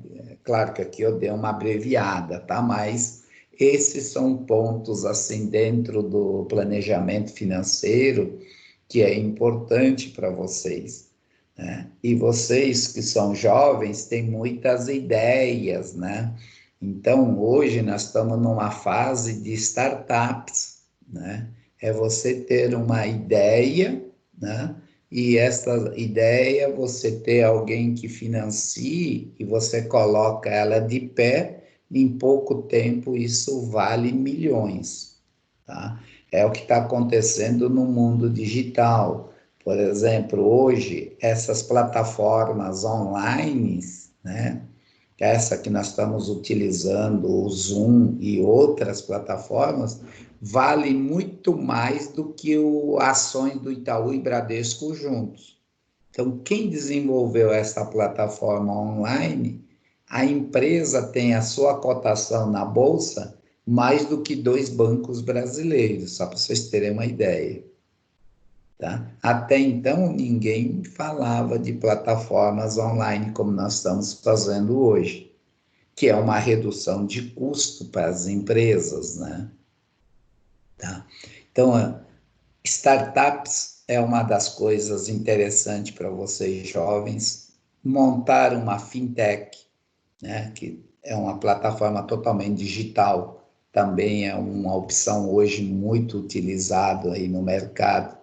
S1: Claro que aqui eu dei uma abreviada, tá? Mas esses são pontos, assim, dentro do planejamento financeiro que é importante para vocês, né? E vocês que são jovens têm muitas ideias, né? Então, hoje nós estamos numa fase de startups, né? É você ter uma ideia, né? E essa ideia, você ter alguém que financie e você coloca ela de pé, em pouco tempo isso vale milhões, tá? É o que está acontecendo no mundo digital. Por exemplo, hoje, essas plataformas online, né? Essa que nós estamos utilizando, o Zoom e outras plataformas, vale muito mais do que ações do Itaú e Bradesco juntos. Então, quem desenvolveu essa plataforma online, a empresa tem a sua cotação na Bolsa mais do que 2 bancos brasileiros, só para vocês terem uma ideia. Tá? Até então, ninguém falava de plataformas online como nós estamos fazendo hoje, que é uma redução de custo para as empresas, né? Tá? Então, startups é uma das coisas interessantes para vocês jovens, montar uma fintech, né? Que é uma plataforma totalmente digital, também é uma opção hoje muito utilizada aí no mercado,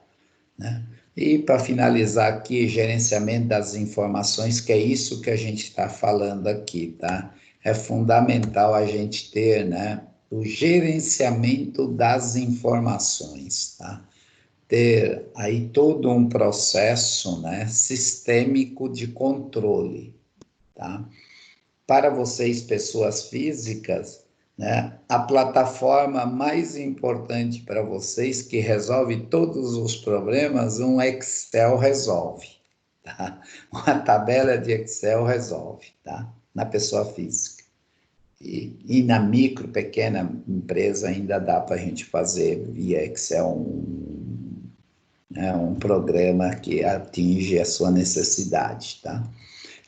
S1: né? E para finalizar aqui, gerenciamento das informações, que é isso que a gente está falando aqui, tá? É fundamental a gente ter, né, o gerenciamento das informações, tá? Ter aí todo um processo, né, sistêmico de controle, tá? Para vocês, pessoas físicas, né, a plataforma mais importante para vocês, que resolve todos os problemas, um Excel resolve, tá? Uma tabela de Excel resolve, tá? na pessoa física. E na micro, pequena empresa ainda dá para a gente fazer via Excel um programa que atinge a sua necessidade, tá?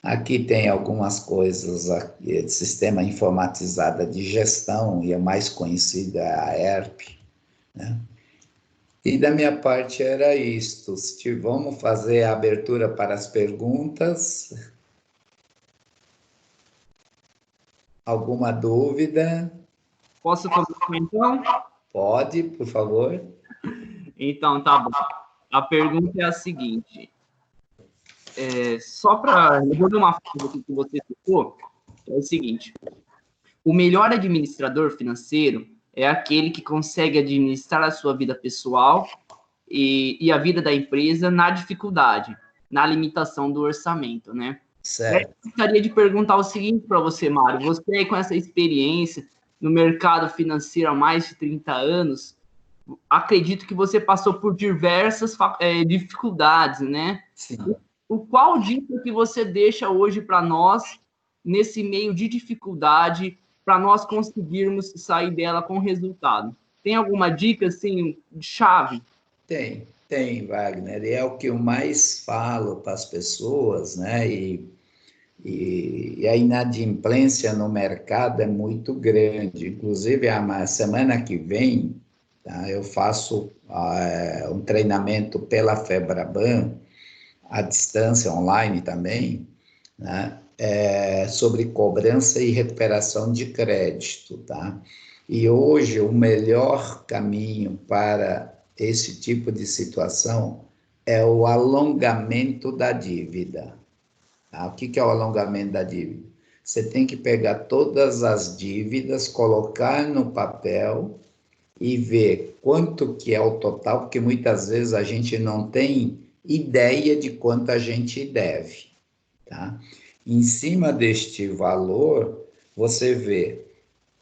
S1: Aqui tem algumas coisas, aqui, sistema informatizado de gestão, e a mais conhecida é a ERP, né? E da minha parte era isto. Vamos fazer a abertura para as perguntas. Alguma dúvida?
S8: Posso começar, então?
S1: Pode, por favor.
S8: Então, tá bom. A pergunta é a seguinte. Só para... Eu vou ler uma frase que você citou, é o seguinte. O melhor administrador financeiro é aquele que consegue administrar a sua vida pessoal e a vida da empresa na dificuldade, na limitação do orçamento, né?
S1: Certo.
S8: Eu gostaria de perguntar o seguinte para você, Mário. Você, com essa experiência no mercado financeiro há mais de 30 anos, acredito que você passou por diversas dificuldades, né?
S1: Sim.
S8: Qual dica que você deixa hoje para nós, nesse meio de dificuldade, para nós conseguirmos sair dela com resultado? Tem alguma dica, assim, chave?
S1: Tem, Wagner. E é o que eu mais falo para as pessoas, né? E a inadimplência no mercado é muito grande. Inclusive, a semana que vem, tá, eu faço um treinamento pela Febraban, à distância, online também, né? Sobre cobrança e recuperação de crédito, tá? E hoje o melhor caminho para esse tipo de situação é o alongamento da dívida. Tá? O que é o alongamento da dívida? Você tem que pegar todas as dívidas, colocar no papel e ver quanto que é o total, porque muitas vezes a gente não tem ideia de quanto a gente deve, tá? Em cima deste valor, você vê,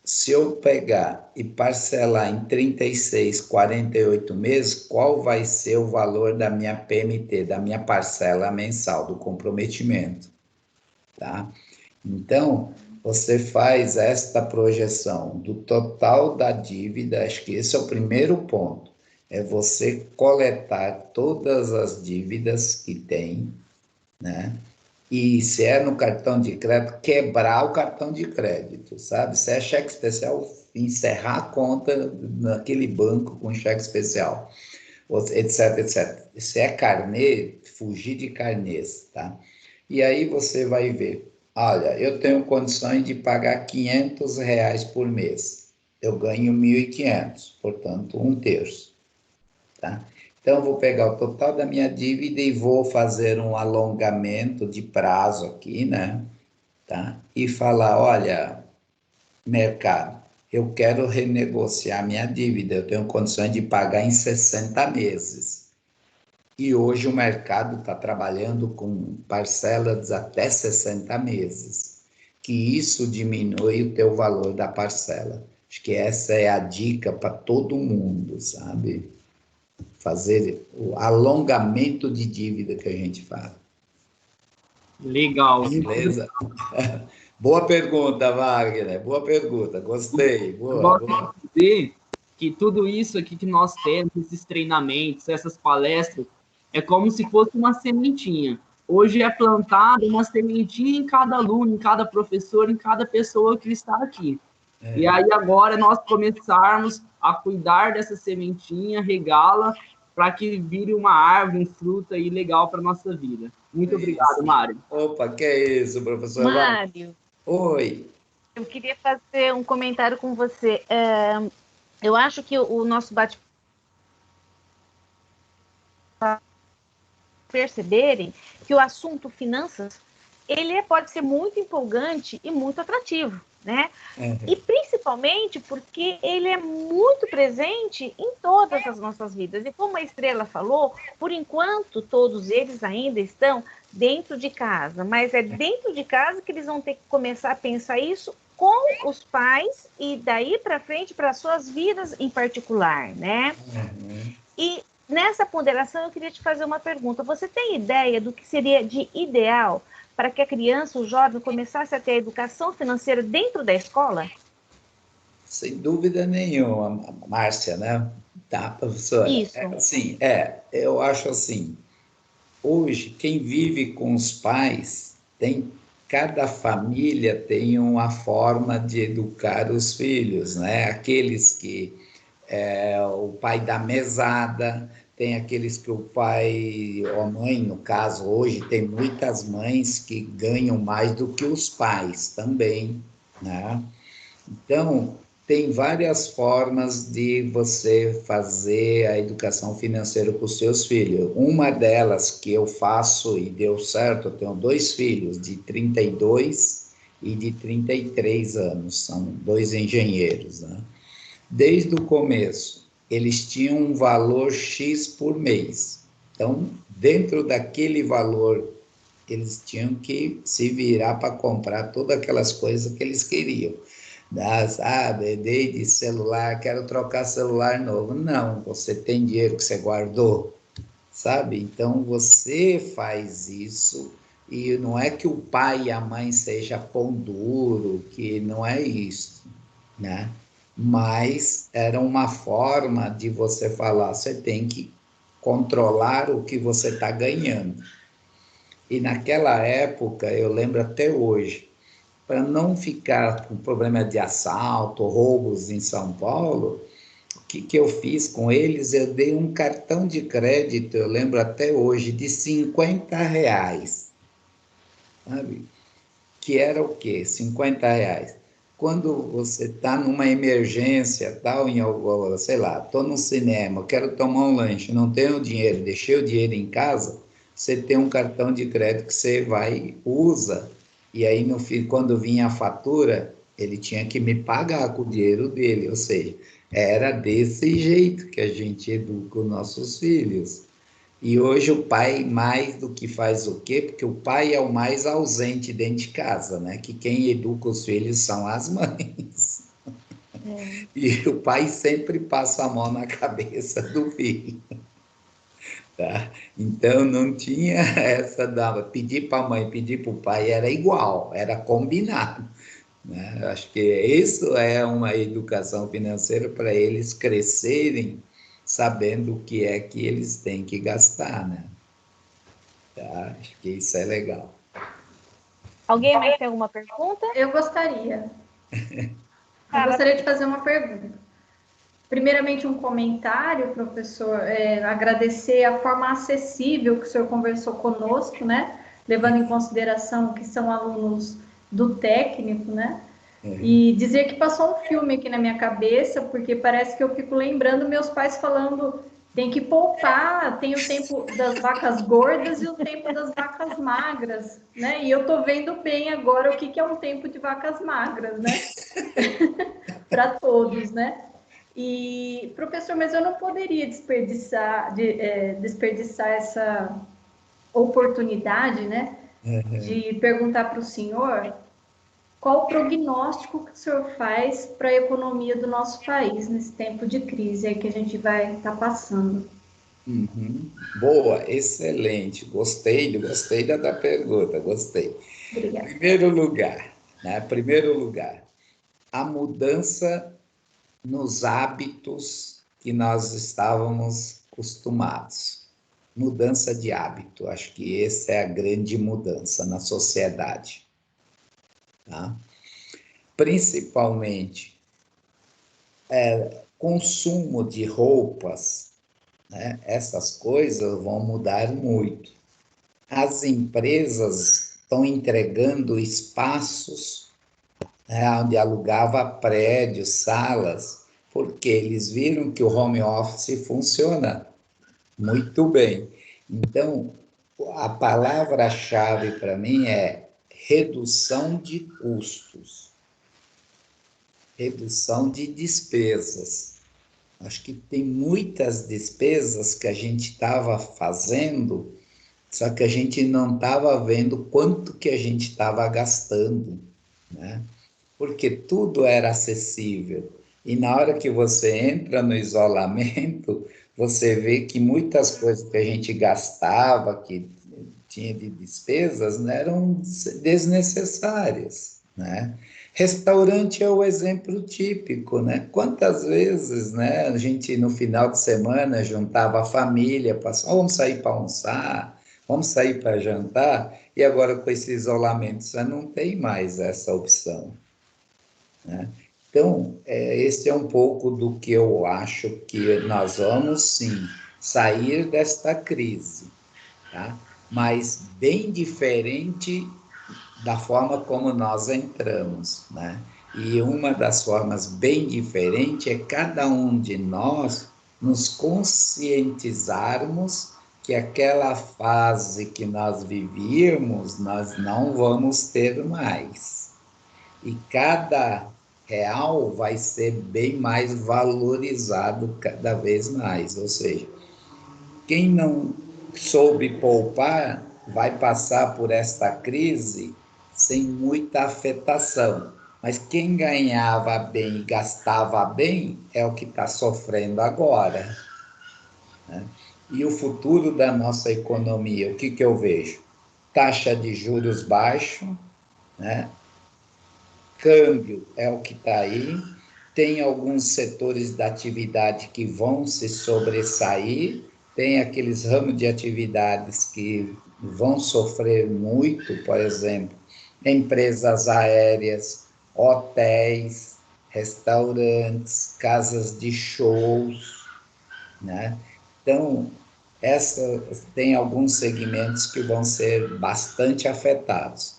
S1: se eu pegar e parcelar em 36, 48 meses, qual vai ser o valor da minha PMT, da minha parcela mensal, do comprometimento, tá? Então, você faz esta projeção do total da dívida, acho que esse é o primeiro ponto, é você coletar todas as dívidas que tem, né? E se é no cartão de crédito, quebrar o cartão de crédito, sabe? Se é cheque especial, encerrar a conta naquele banco com cheque especial, etc, etc. Se é carnê, fugir de carnês, tá? E aí você vai ver, olha, eu tenho condições de pagar R$500 por mês. Eu ganho 1.500, portanto, 1/3, tá? Então, eu vou pegar o total da minha dívida e vou fazer um alongamento de prazo aqui, né? Tá? E falar, olha, mercado, eu quero renegociar minha dívida, eu tenho condições de pagar em 60 meses. E hoje o mercado está trabalhando com parcelas até 60 meses, que isso diminui o teu valor da parcela. Acho que essa é a dica para todo mundo, sabe? Fazer o alongamento de dívida que a gente fala.
S8: Legal.
S1: Beleza? Boa pergunta, Wagner. Boa pergunta. Gostei. Boa.
S8: Gosto de dizer que tudo isso aqui que nós temos, esses treinamentos, essas palestras, é como se fosse uma sementinha. Hoje é plantada uma sementinha em cada aluno, em cada professor, em cada pessoa que está aqui. E aí agora nós começarmos a cuidar dessa sementinha, regá-la, para que vire uma árvore, um fruto aí legal para a nossa vida. Muito obrigado, Mário.
S1: Opa, que é isso, professor?
S2: Mário.
S1: Oi.
S2: Eu queria fazer um comentário com você. Eu acho que o nosso bate-papo perceberem que o assunto finanças, ele pode ser muito empolgante e muito atrativo, né? E principalmente porque ele é muito presente em todas as nossas vidas. E como a Estrela falou, por enquanto todos eles ainda estão dentro de casa, mas é dentro de casa que eles vão ter que começar a pensar isso com os pais e daí para frente para suas vidas em particular, né? E nessa ponderação, eu queria te fazer uma pergunta. Você tem ideia do que seria de ideal para que a criança, o jovem, começasse a ter a educação financeira dentro da escola?
S1: Sem dúvida nenhuma, Márcia, né? Tá, professora?
S2: Isso.
S1: Eu acho assim, hoje, quem vive com os pais, cada família tem uma forma de educar os filhos, né? Aqueles que o pai dá mesada, tem aqueles que o pai, ou a mãe, no caso, hoje tem muitas mães que ganham mais do que os pais também, né? Então, tem várias formas de você fazer a educação financeira com os seus filhos. Uma delas que eu faço e deu certo, eu tenho 2 filhos, de 32 e de 33 anos, são 2 engenheiros, né? Desde o começo, eles tinham um valor X por mês. Então, dentro daquele valor, eles tinham que se virar para comprar todas aquelas coisas que eles queriam. Desde celular, quero trocar celular novo. Não, você tem dinheiro que você guardou, sabe? Então, você faz isso, e não é que o pai e a mãe seja pão duro, que não é isso, né? Mas era uma forma de você falar, você tem que controlar o que você está ganhando. E naquela época, eu lembro até hoje, para não ficar com problema de assalto, roubos em São Paulo, o que eu fiz com eles? Eu dei um cartão de crédito, eu lembro até hoje, de R$ 50, sabe? Que era o quê? R$ 50. Quando você está numa emergência, tal, sei lá, estou no cinema, quero tomar um lanche, não tenho dinheiro, deixei o dinheiro em casa, você tem um cartão de crédito que você vai, usa, e aí no fim, quando vinha a fatura, ele tinha que me pagar com o dinheiro dele, ou seja, era desse jeito que a gente educa os nossos filhos. E hoje o pai mais do que faz o quê? Porque o pai é o mais ausente dentro de casa, né? Que quem educa os filhos são as mães. E o pai sempre passa a mão na cabeça do filho. Tá? Então não tinha essa pedir para a mãe, pedir para o pai, era igual, era combinado. Né? Acho que isso é uma educação financeira para eles crescerem sabendo o que é que eles têm que gastar, né? Tá? Acho que isso é legal.
S2: Alguém mais tem alguma pergunta?
S4: Eu gostaria. Eu gostaria de fazer uma pergunta. Primeiramente, um comentário, professor, agradecer a forma acessível que o senhor conversou conosco, né? Levando em consideração que são alunos do técnico, né? E dizer que passou um filme aqui na minha cabeça, porque parece que eu fico lembrando meus pais falando, tem que poupar, tem o tempo das vacas gordas e o tempo das vacas magras, né? E eu tô vendo bem agora o que é um tempo de vacas magras, né? Para todos, né? E, professor, mas eu não poderia desperdiçar essa oportunidade, né? De perguntar para o senhor qual o prognóstico que o senhor faz para a economia do nosso país nesse tempo de crise aí que a gente vai estar passando.
S1: Boa, excelente. Gostei da pergunta, gostei.
S4: Obrigada.
S1: Primeiro lugar, a mudança nos hábitos que nós estávamos acostumados. Mudança de hábito, acho que essa é a grande mudança na sociedade. Tá? Principalmente consumo de roupas, né? Essas coisas vão mudar muito. As empresas estão entregando espaços, né, onde alugava prédios, salas, porque eles viram que o home office funciona muito bem. Então, a palavra-chave para mim é redução de custos, redução de despesas. Acho que tem muitas despesas que a gente estava fazendo, só que a gente não estava vendo quanto que a gente estava gastando, né? Porque tudo era acessível. E na hora que você entra no isolamento, você vê que muitas coisas que a gente gastava, que tinha de despesas, né, eram desnecessárias, né? Restaurante é o exemplo típico, né? Quantas vezes, né, a gente no final de semana juntava a família, passava, vamos sair para almoçar, vamos sair para jantar, e agora com esse isolamento você não tem mais essa opção, né? Então, esse é um pouco do que eu acho que nós vamos, sim, sair desta crise, tá? Mas bem diferente da forma como nós entramos, né? E uma das formas bem diferentes é cada um de nós nos conscientizarmos que aquela fase que nós vivíamos, nós não vamos ter mais. E cada real vai ser bem mais valorizado cada vez mais. Ou seja, quem não soube poupar vai passar por esta crise sem muita afetação. Mas quem ganhava bem e gastava bem é o que está sofrendo agora, né? E o futuro da nossa economia, o que eu vejo? Taxa de juros baixo, né? Câmbio é o que está aí. Tem alguns setores da atividade que vão se sobressair, tem aqueles ramos de atividades que vão sofrer muito, por exemplo, empresas aéreas, hotéis, restaurantes, casas de shows, né? Então, tem alguns segmentos que vão ser bastante afetados.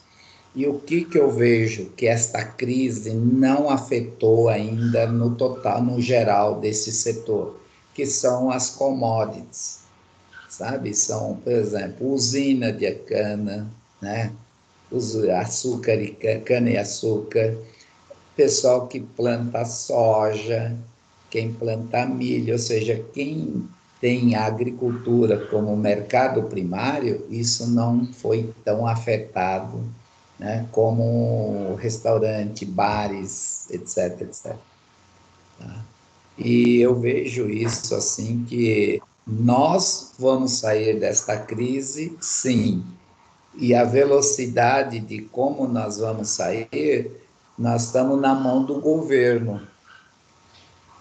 S1: E o que eu vejo que esta crise não afetou ainda no total, no geral desse setor, que são as commodities, sabe? São, por exemplo, usina de cana, né? Açúcar e cana-e-açúcar, pessoal que planta soja, quem planta milho, ou seja, quem tem a agricultura como mercado primário, isso não foi tão afetado, né, como restaurante, bares, etc, etc. Tá? E eu vejo isso assim, que nós vamos sair desta crise, sim, e a velocidade de como nós vamos sair, nós estamos na mão do governo.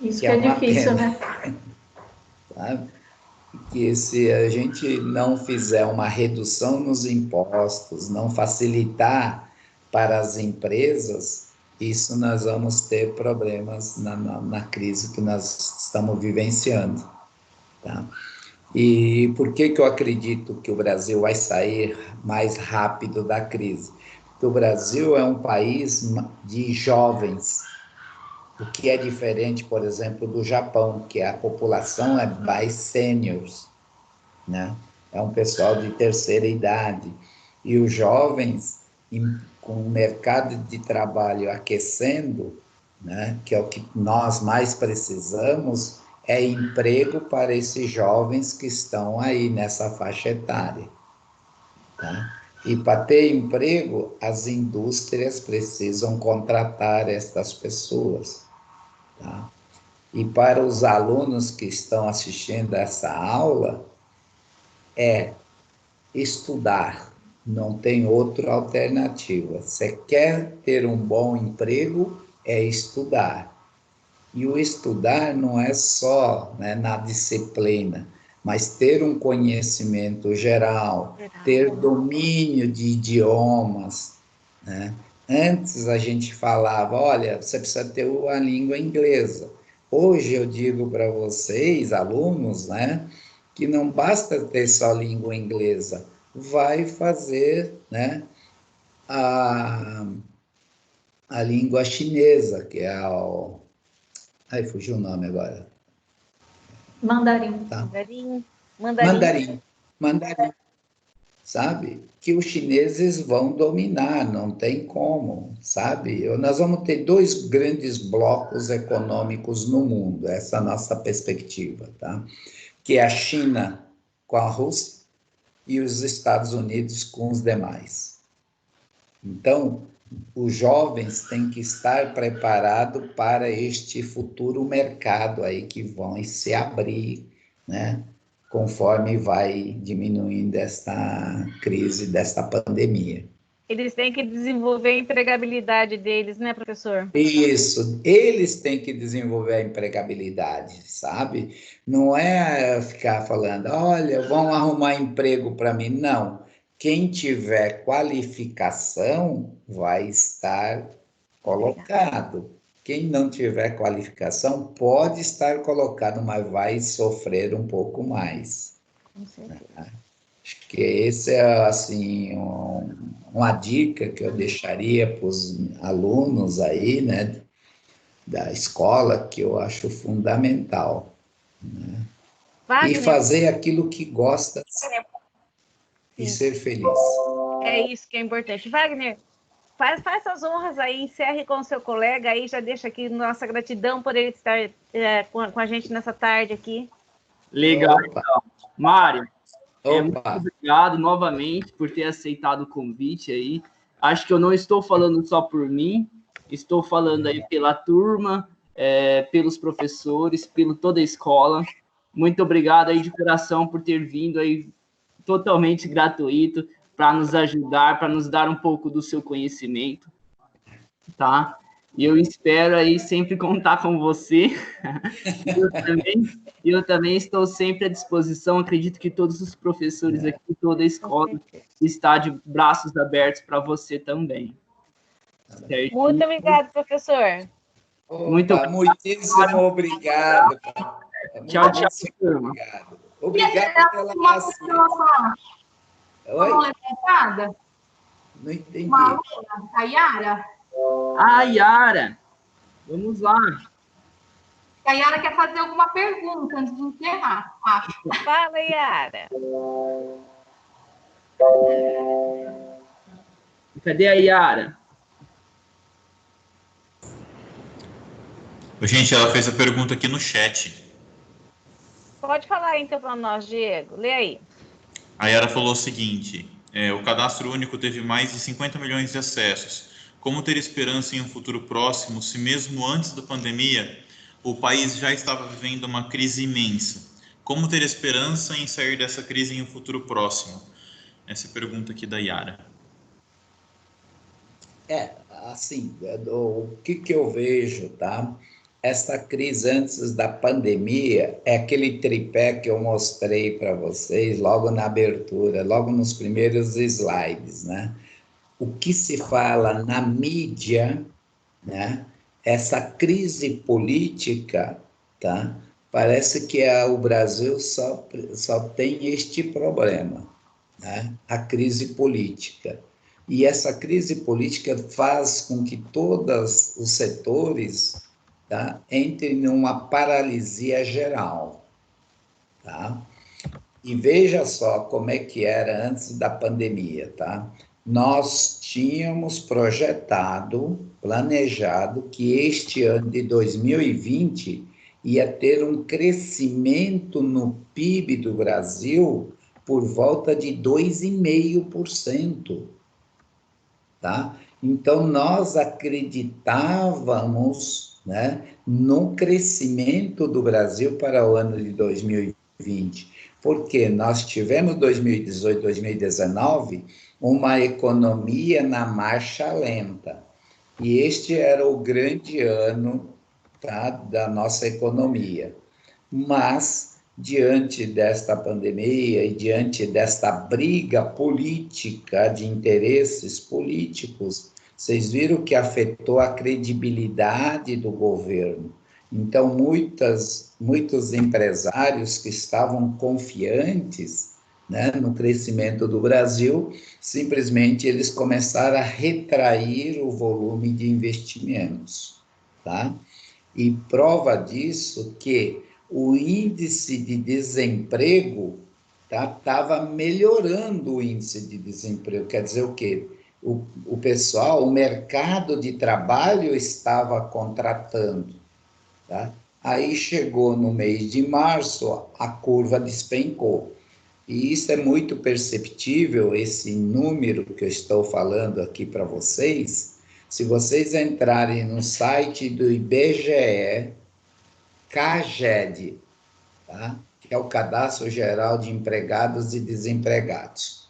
S4: Isso que é difícil,
S1: pena,
S4: né?
S1: Sabe? Que se a gente não fizer uma redução nos impostos, não facilitar para as empresas, isso nós vamos ter problemas na crise que nós estamos vivenciando. Tá? E por que eu acredito que o Brasil vai sair mais rápido da crise? Porque o Brasil é um país de jovens, o que é diferente, por exemplo, do Japão, que a população é mais seniors, né? É um pessoal de terceira idade. E os jovens, com o mercado de trabalho aquecendo, né, que é o que nós mais precisamos, é emprego para esses jovens que estão aí nessa faixa etária. Tá? E para ter emprego, as indústrias precisam contratar estas pessoas. Tá? E para os alunos que estão assistindo essa aula, é estudar, não tem outra alternativa. Você quer ter um bom emprego, é estudar. E o estudar não é só, né, na disciplina, mas ter um conhecimento geral, ter domínio de idiomas, né? Antes a gente falava, olha, você precisa ter a língua inglesa. Hoje eu digo para vocês, alunos, né, que não basta ter só língua inglesa, vai fazer, né, a língua chinesa, que é o... Ai, fugiu o nome agora.
S4: Mandarim.
S1: Tá?
S2: Mandarim.
S1: Mandarim. Sabe? Que os chineses vão dominar, não tem como, sabe? Nós vamos ter dois grandes blocos econômicos no mundo, essa é a nossa perspectiva, tá? Que é a China com a Rússia e os Estados Unidos com os demais. Então, os jovens têm que estar preparados para este futuro mercado aí que vão se abrir, né, conforme vai diminuindo esta crise, desta pandemia.
S2: Eles têm que desenvolver a empregabilidade deles, né, professor?
S1: Isso, eles têm que desenvolver a empregabilidade, sabe? Não é ficar falando, olha, vão arrumar emprego para mim. Não. Quem tiver qualificação vai estar colocado. Quem não tiver qualificação pode estar colocado, mas vai sofrer um pouco mais.
S2: Com certeza.
S1: Acho que esse é, assim, uma dica que eu deixaria para os alunos aí, né, da escola, que eu acho fundamental. Né? E fazer aquilo que gosta e ser feliz.
S2: É isso que é importante. Wagner, faz as honras aí, encerre com o seu colega aí, já deixa aqui nossa gratidão por ele estar com a gente nessa tarde aqui.
S8: Legal, então. Mário, muito obrigado novamente por ter aceitado o convite aí. Acho que eu não estou falando só por mim, estou falando aí pela turma, pelos professores, pela toda a escola. Muito obrigado aí de coração por ter vindo aí totalmente gratuito para nos ajudar, para nos dar um pouco do seu conhecimento, tá? E eu espero aí sempre contar com você. Eu também estou sempre à disposição. Acredito que todos os professores aqui, toda a escola, está de braços abertos para você também.
S2: Certo? Muito obrigado, professor.
S1: Muitíssimo obrigado.
S8: Tchau, tchau.
S1: Obrigado. Obrigado pela paciência. Oi? Não entendi.
S4: A Yara?
S8: A Yara. Vamos lá.
S4: A Yara quer fazer alguma pergunta antes de encerrar, acho.
S2: Fala, Yara.
S8: Cadê a Yara?
S5: Gente, ela fez a pergunta aqui no chat.
S2: Pode falar então para nós, Diego. Lê aí.
S5: A Yara falou o seguinte: o cadastro único teve mais de 50 milhões de acessos. Como ter esperança em um futuro próximo, se mesmo antes da pandemia, o país já estava vivendo uma crise imensa? Como ter esperança em sair dessa crise em um futuro próximo? Essa é a pergunta aqui da Yara.
S1: Assim, o que eu vejo, tá? Esta crise antes da pandemia é aquele tripé que eu mostrei para vocês logo na abertura, logo nos primeiros slides, né? O que se fala na mídia, né? Essa crise política, tá? Parece que o Brasil só tem este problema, né? A crise política. E essa crise política faz com que todos os setores, tá, entrem numa paralisia geral. Tá? E veja só como é que era antes da pandemia. Tá? Nós tínhamos planejado que este ano de 2020 ia ter um crescimento no PIB do Brasil por volta de 2,5%. Tá? Então, nós acreditávamos, né, no crescimento do Brasil para o ano de 2020, porque nós tivemos 2018, 2019, uma economia na marcha lenta, e este era o grande ano, tá, da nossa economia. Mas, diante desta pandemia e diante desta briga política, de interesses políticos, vocês viram que afetou a credibilidade do governo. Então, muitos empresários que estavam confiantes, né, no crescimento do Brasil, simplesmente eles começaram a retrair o volume de investimentos. Tá? E prova disso que o índice de desemprego estava melhorando o índice de desemprego. Quer dizer o quê? O pessoal, o mercado de trabalho estava contratando. Tá? Aí chegou no mês de março, a curva despencou. E isso é muito perceptível, esse número que eu estou falando aqui para vocês. Se vocês entrarem no site do IBGE, CAGED, tá? que é o Cadastro Geral de Empregados e Desempregados.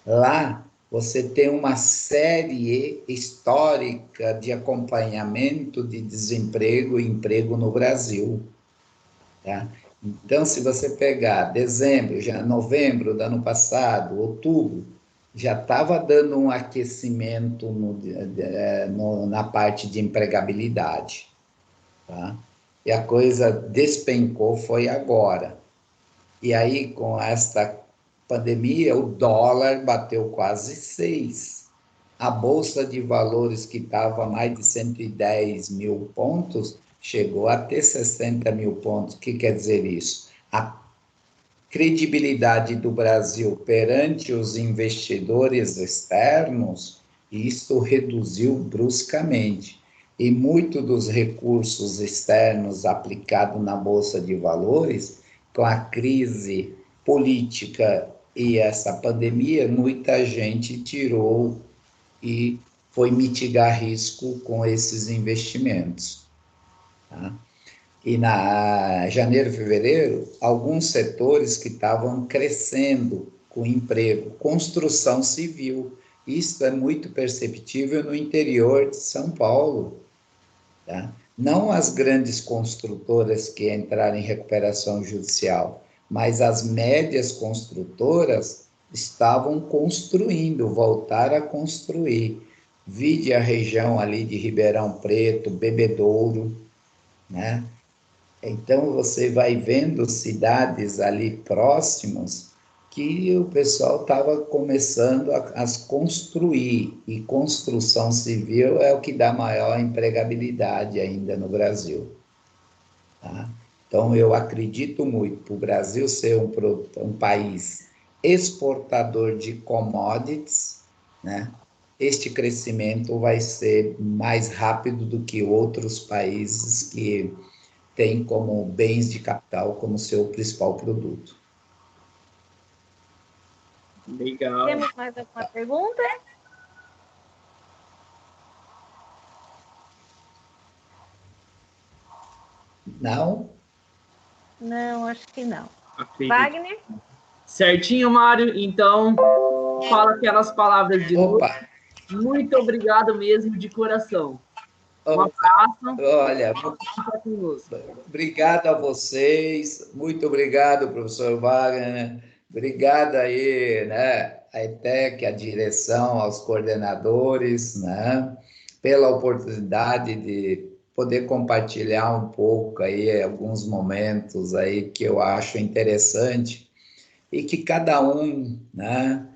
S1: Lá, você tem uma série histórica de acompanhamento de desemprego e emprego no Brasil. Tá? Então, se você pegar dezembro, já novembro do ano passado, outubro, já estava dando um aquecimento na parte de empregabilidade. Tá? E a coisa despencou foi agora. E aí, com esta pandemia, o dólar bateu quase 6. A Bolsa de Valores, que estava mais de 110 mil pontos, chegou a ter 60 mil pontos. O que quer dizer isso? A credibilidade do Brasil perante os investidores externos, isso reduziu bruscamente. E muito dos recursos externos aplicados na Bolsa de Valores, com a crise política e essa pandemia, muita gente tirou e foi mitigar risco com esses investimentos. Tá? E na janeiro, fevereiro, alguns setores que estavam crescendo com emprego, construção civil, isso é muito perceptível no interior de São Paulo. Tá? Não as grandes construtoras que entraram em recuperação judicial, mas as médias construtoras estavam construindo, voltaram a construir. Vide a região ali de Ribeirão Preto, Bebedouro, né? Então, você vai vendo cidades ali próximas que o pessoal estava começando a construir, e construção civil é o que dá maior empregabilidade ainda no Brasil. Tá? Então, eu acredito muito para o Brasil ser um país exportador de commodities, né? Este crescimento vai ser mais rápido do que outros países que têm como bens de capital como seu principal produto.
S8: Legal.
S2: Temos mais alguma pergunta?
S1: Não?
S2: Não, acho que não.
S8: Acredito.
S2: Wagner?
S8: Certinho, Mário. Então, fala aquelas palavras de novo.
S1: Opa!
S8: Muito obrigado mesmo, de coração. Um
S1: Opa.
S8: abraço.
S1: Olha, obrigado a vocês, muito obrigado, professor Wagner, obrigado aí, né, a ETEC, a direção, aos coordenadores, né, pela oportunidade de poder compartilhar um pouco aí alguns momentos aí que eu acho interessante e que cada um, né,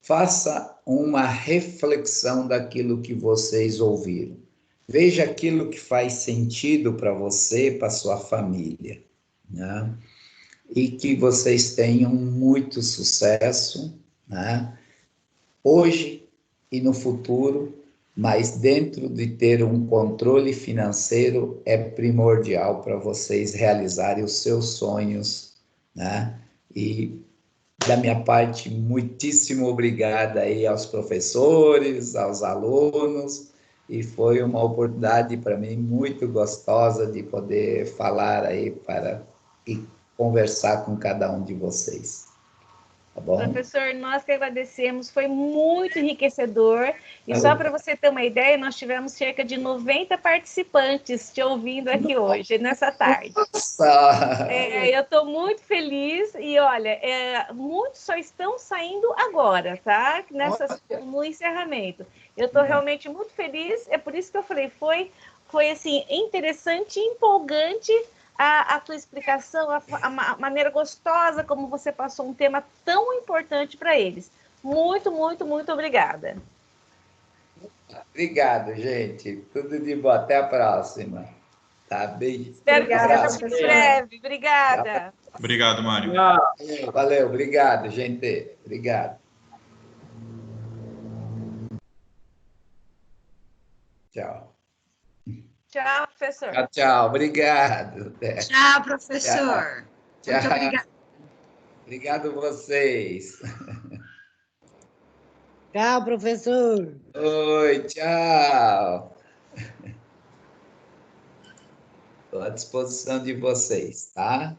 S1: faça uma reflexão daquilo que vocês ouviram. Veja aquilo que faz sentido para você, para sua família, né? E que vocês tenham muito sucesso, né? Hoje e no futuro, mas dentro de ter um controle financeiro é primordial para vocês realizarem os seus sonhos, né? E da minha parte, muitíssimo obrigado aí aos professores, aos alunos, e foi uma oportunidade para mim muito gostosa de poder falar aí e conversar com cada um de vocês. Tá bom?
S2: Professor, nós que agradecemos, foi muito enriquecedor. E só para você ter uma ideia, nós tivemos cerca de 90 participantes te ouvindo aqui hoje, nessa tarde.
S1: Nossa!
S2: Eu estou muito feliz e, olha, muitos só estão saindo agora, tá? No encerramento. Eu estou realmente muito feliz, é por isso que eu falei, foi assim, interessante, empolgante, a tua explicação, a maneira gostosa como você passou um tema tão importante para eles. Muito, muito, muito obrigada.
S1: Obrigado, gente. Tudo de bom. Até a próxima. Tá bem?
S2: Espero que seja muito breve. Obrigada.
S5: Obrigado, Mário.
S1: Valeu, obrigado, gente. Obrigado. Tchau.
S2: Tchau, professor.
S1: Tchau, tchau. Obrigado.
S6: Tchau, professor.
S1: Tchau.
S6: Muito obrigada.
S1: Obrigado a vocês.
S9: Tchau, professor.
S1: Oi, tchau. Estou à disposição de vocês, tá?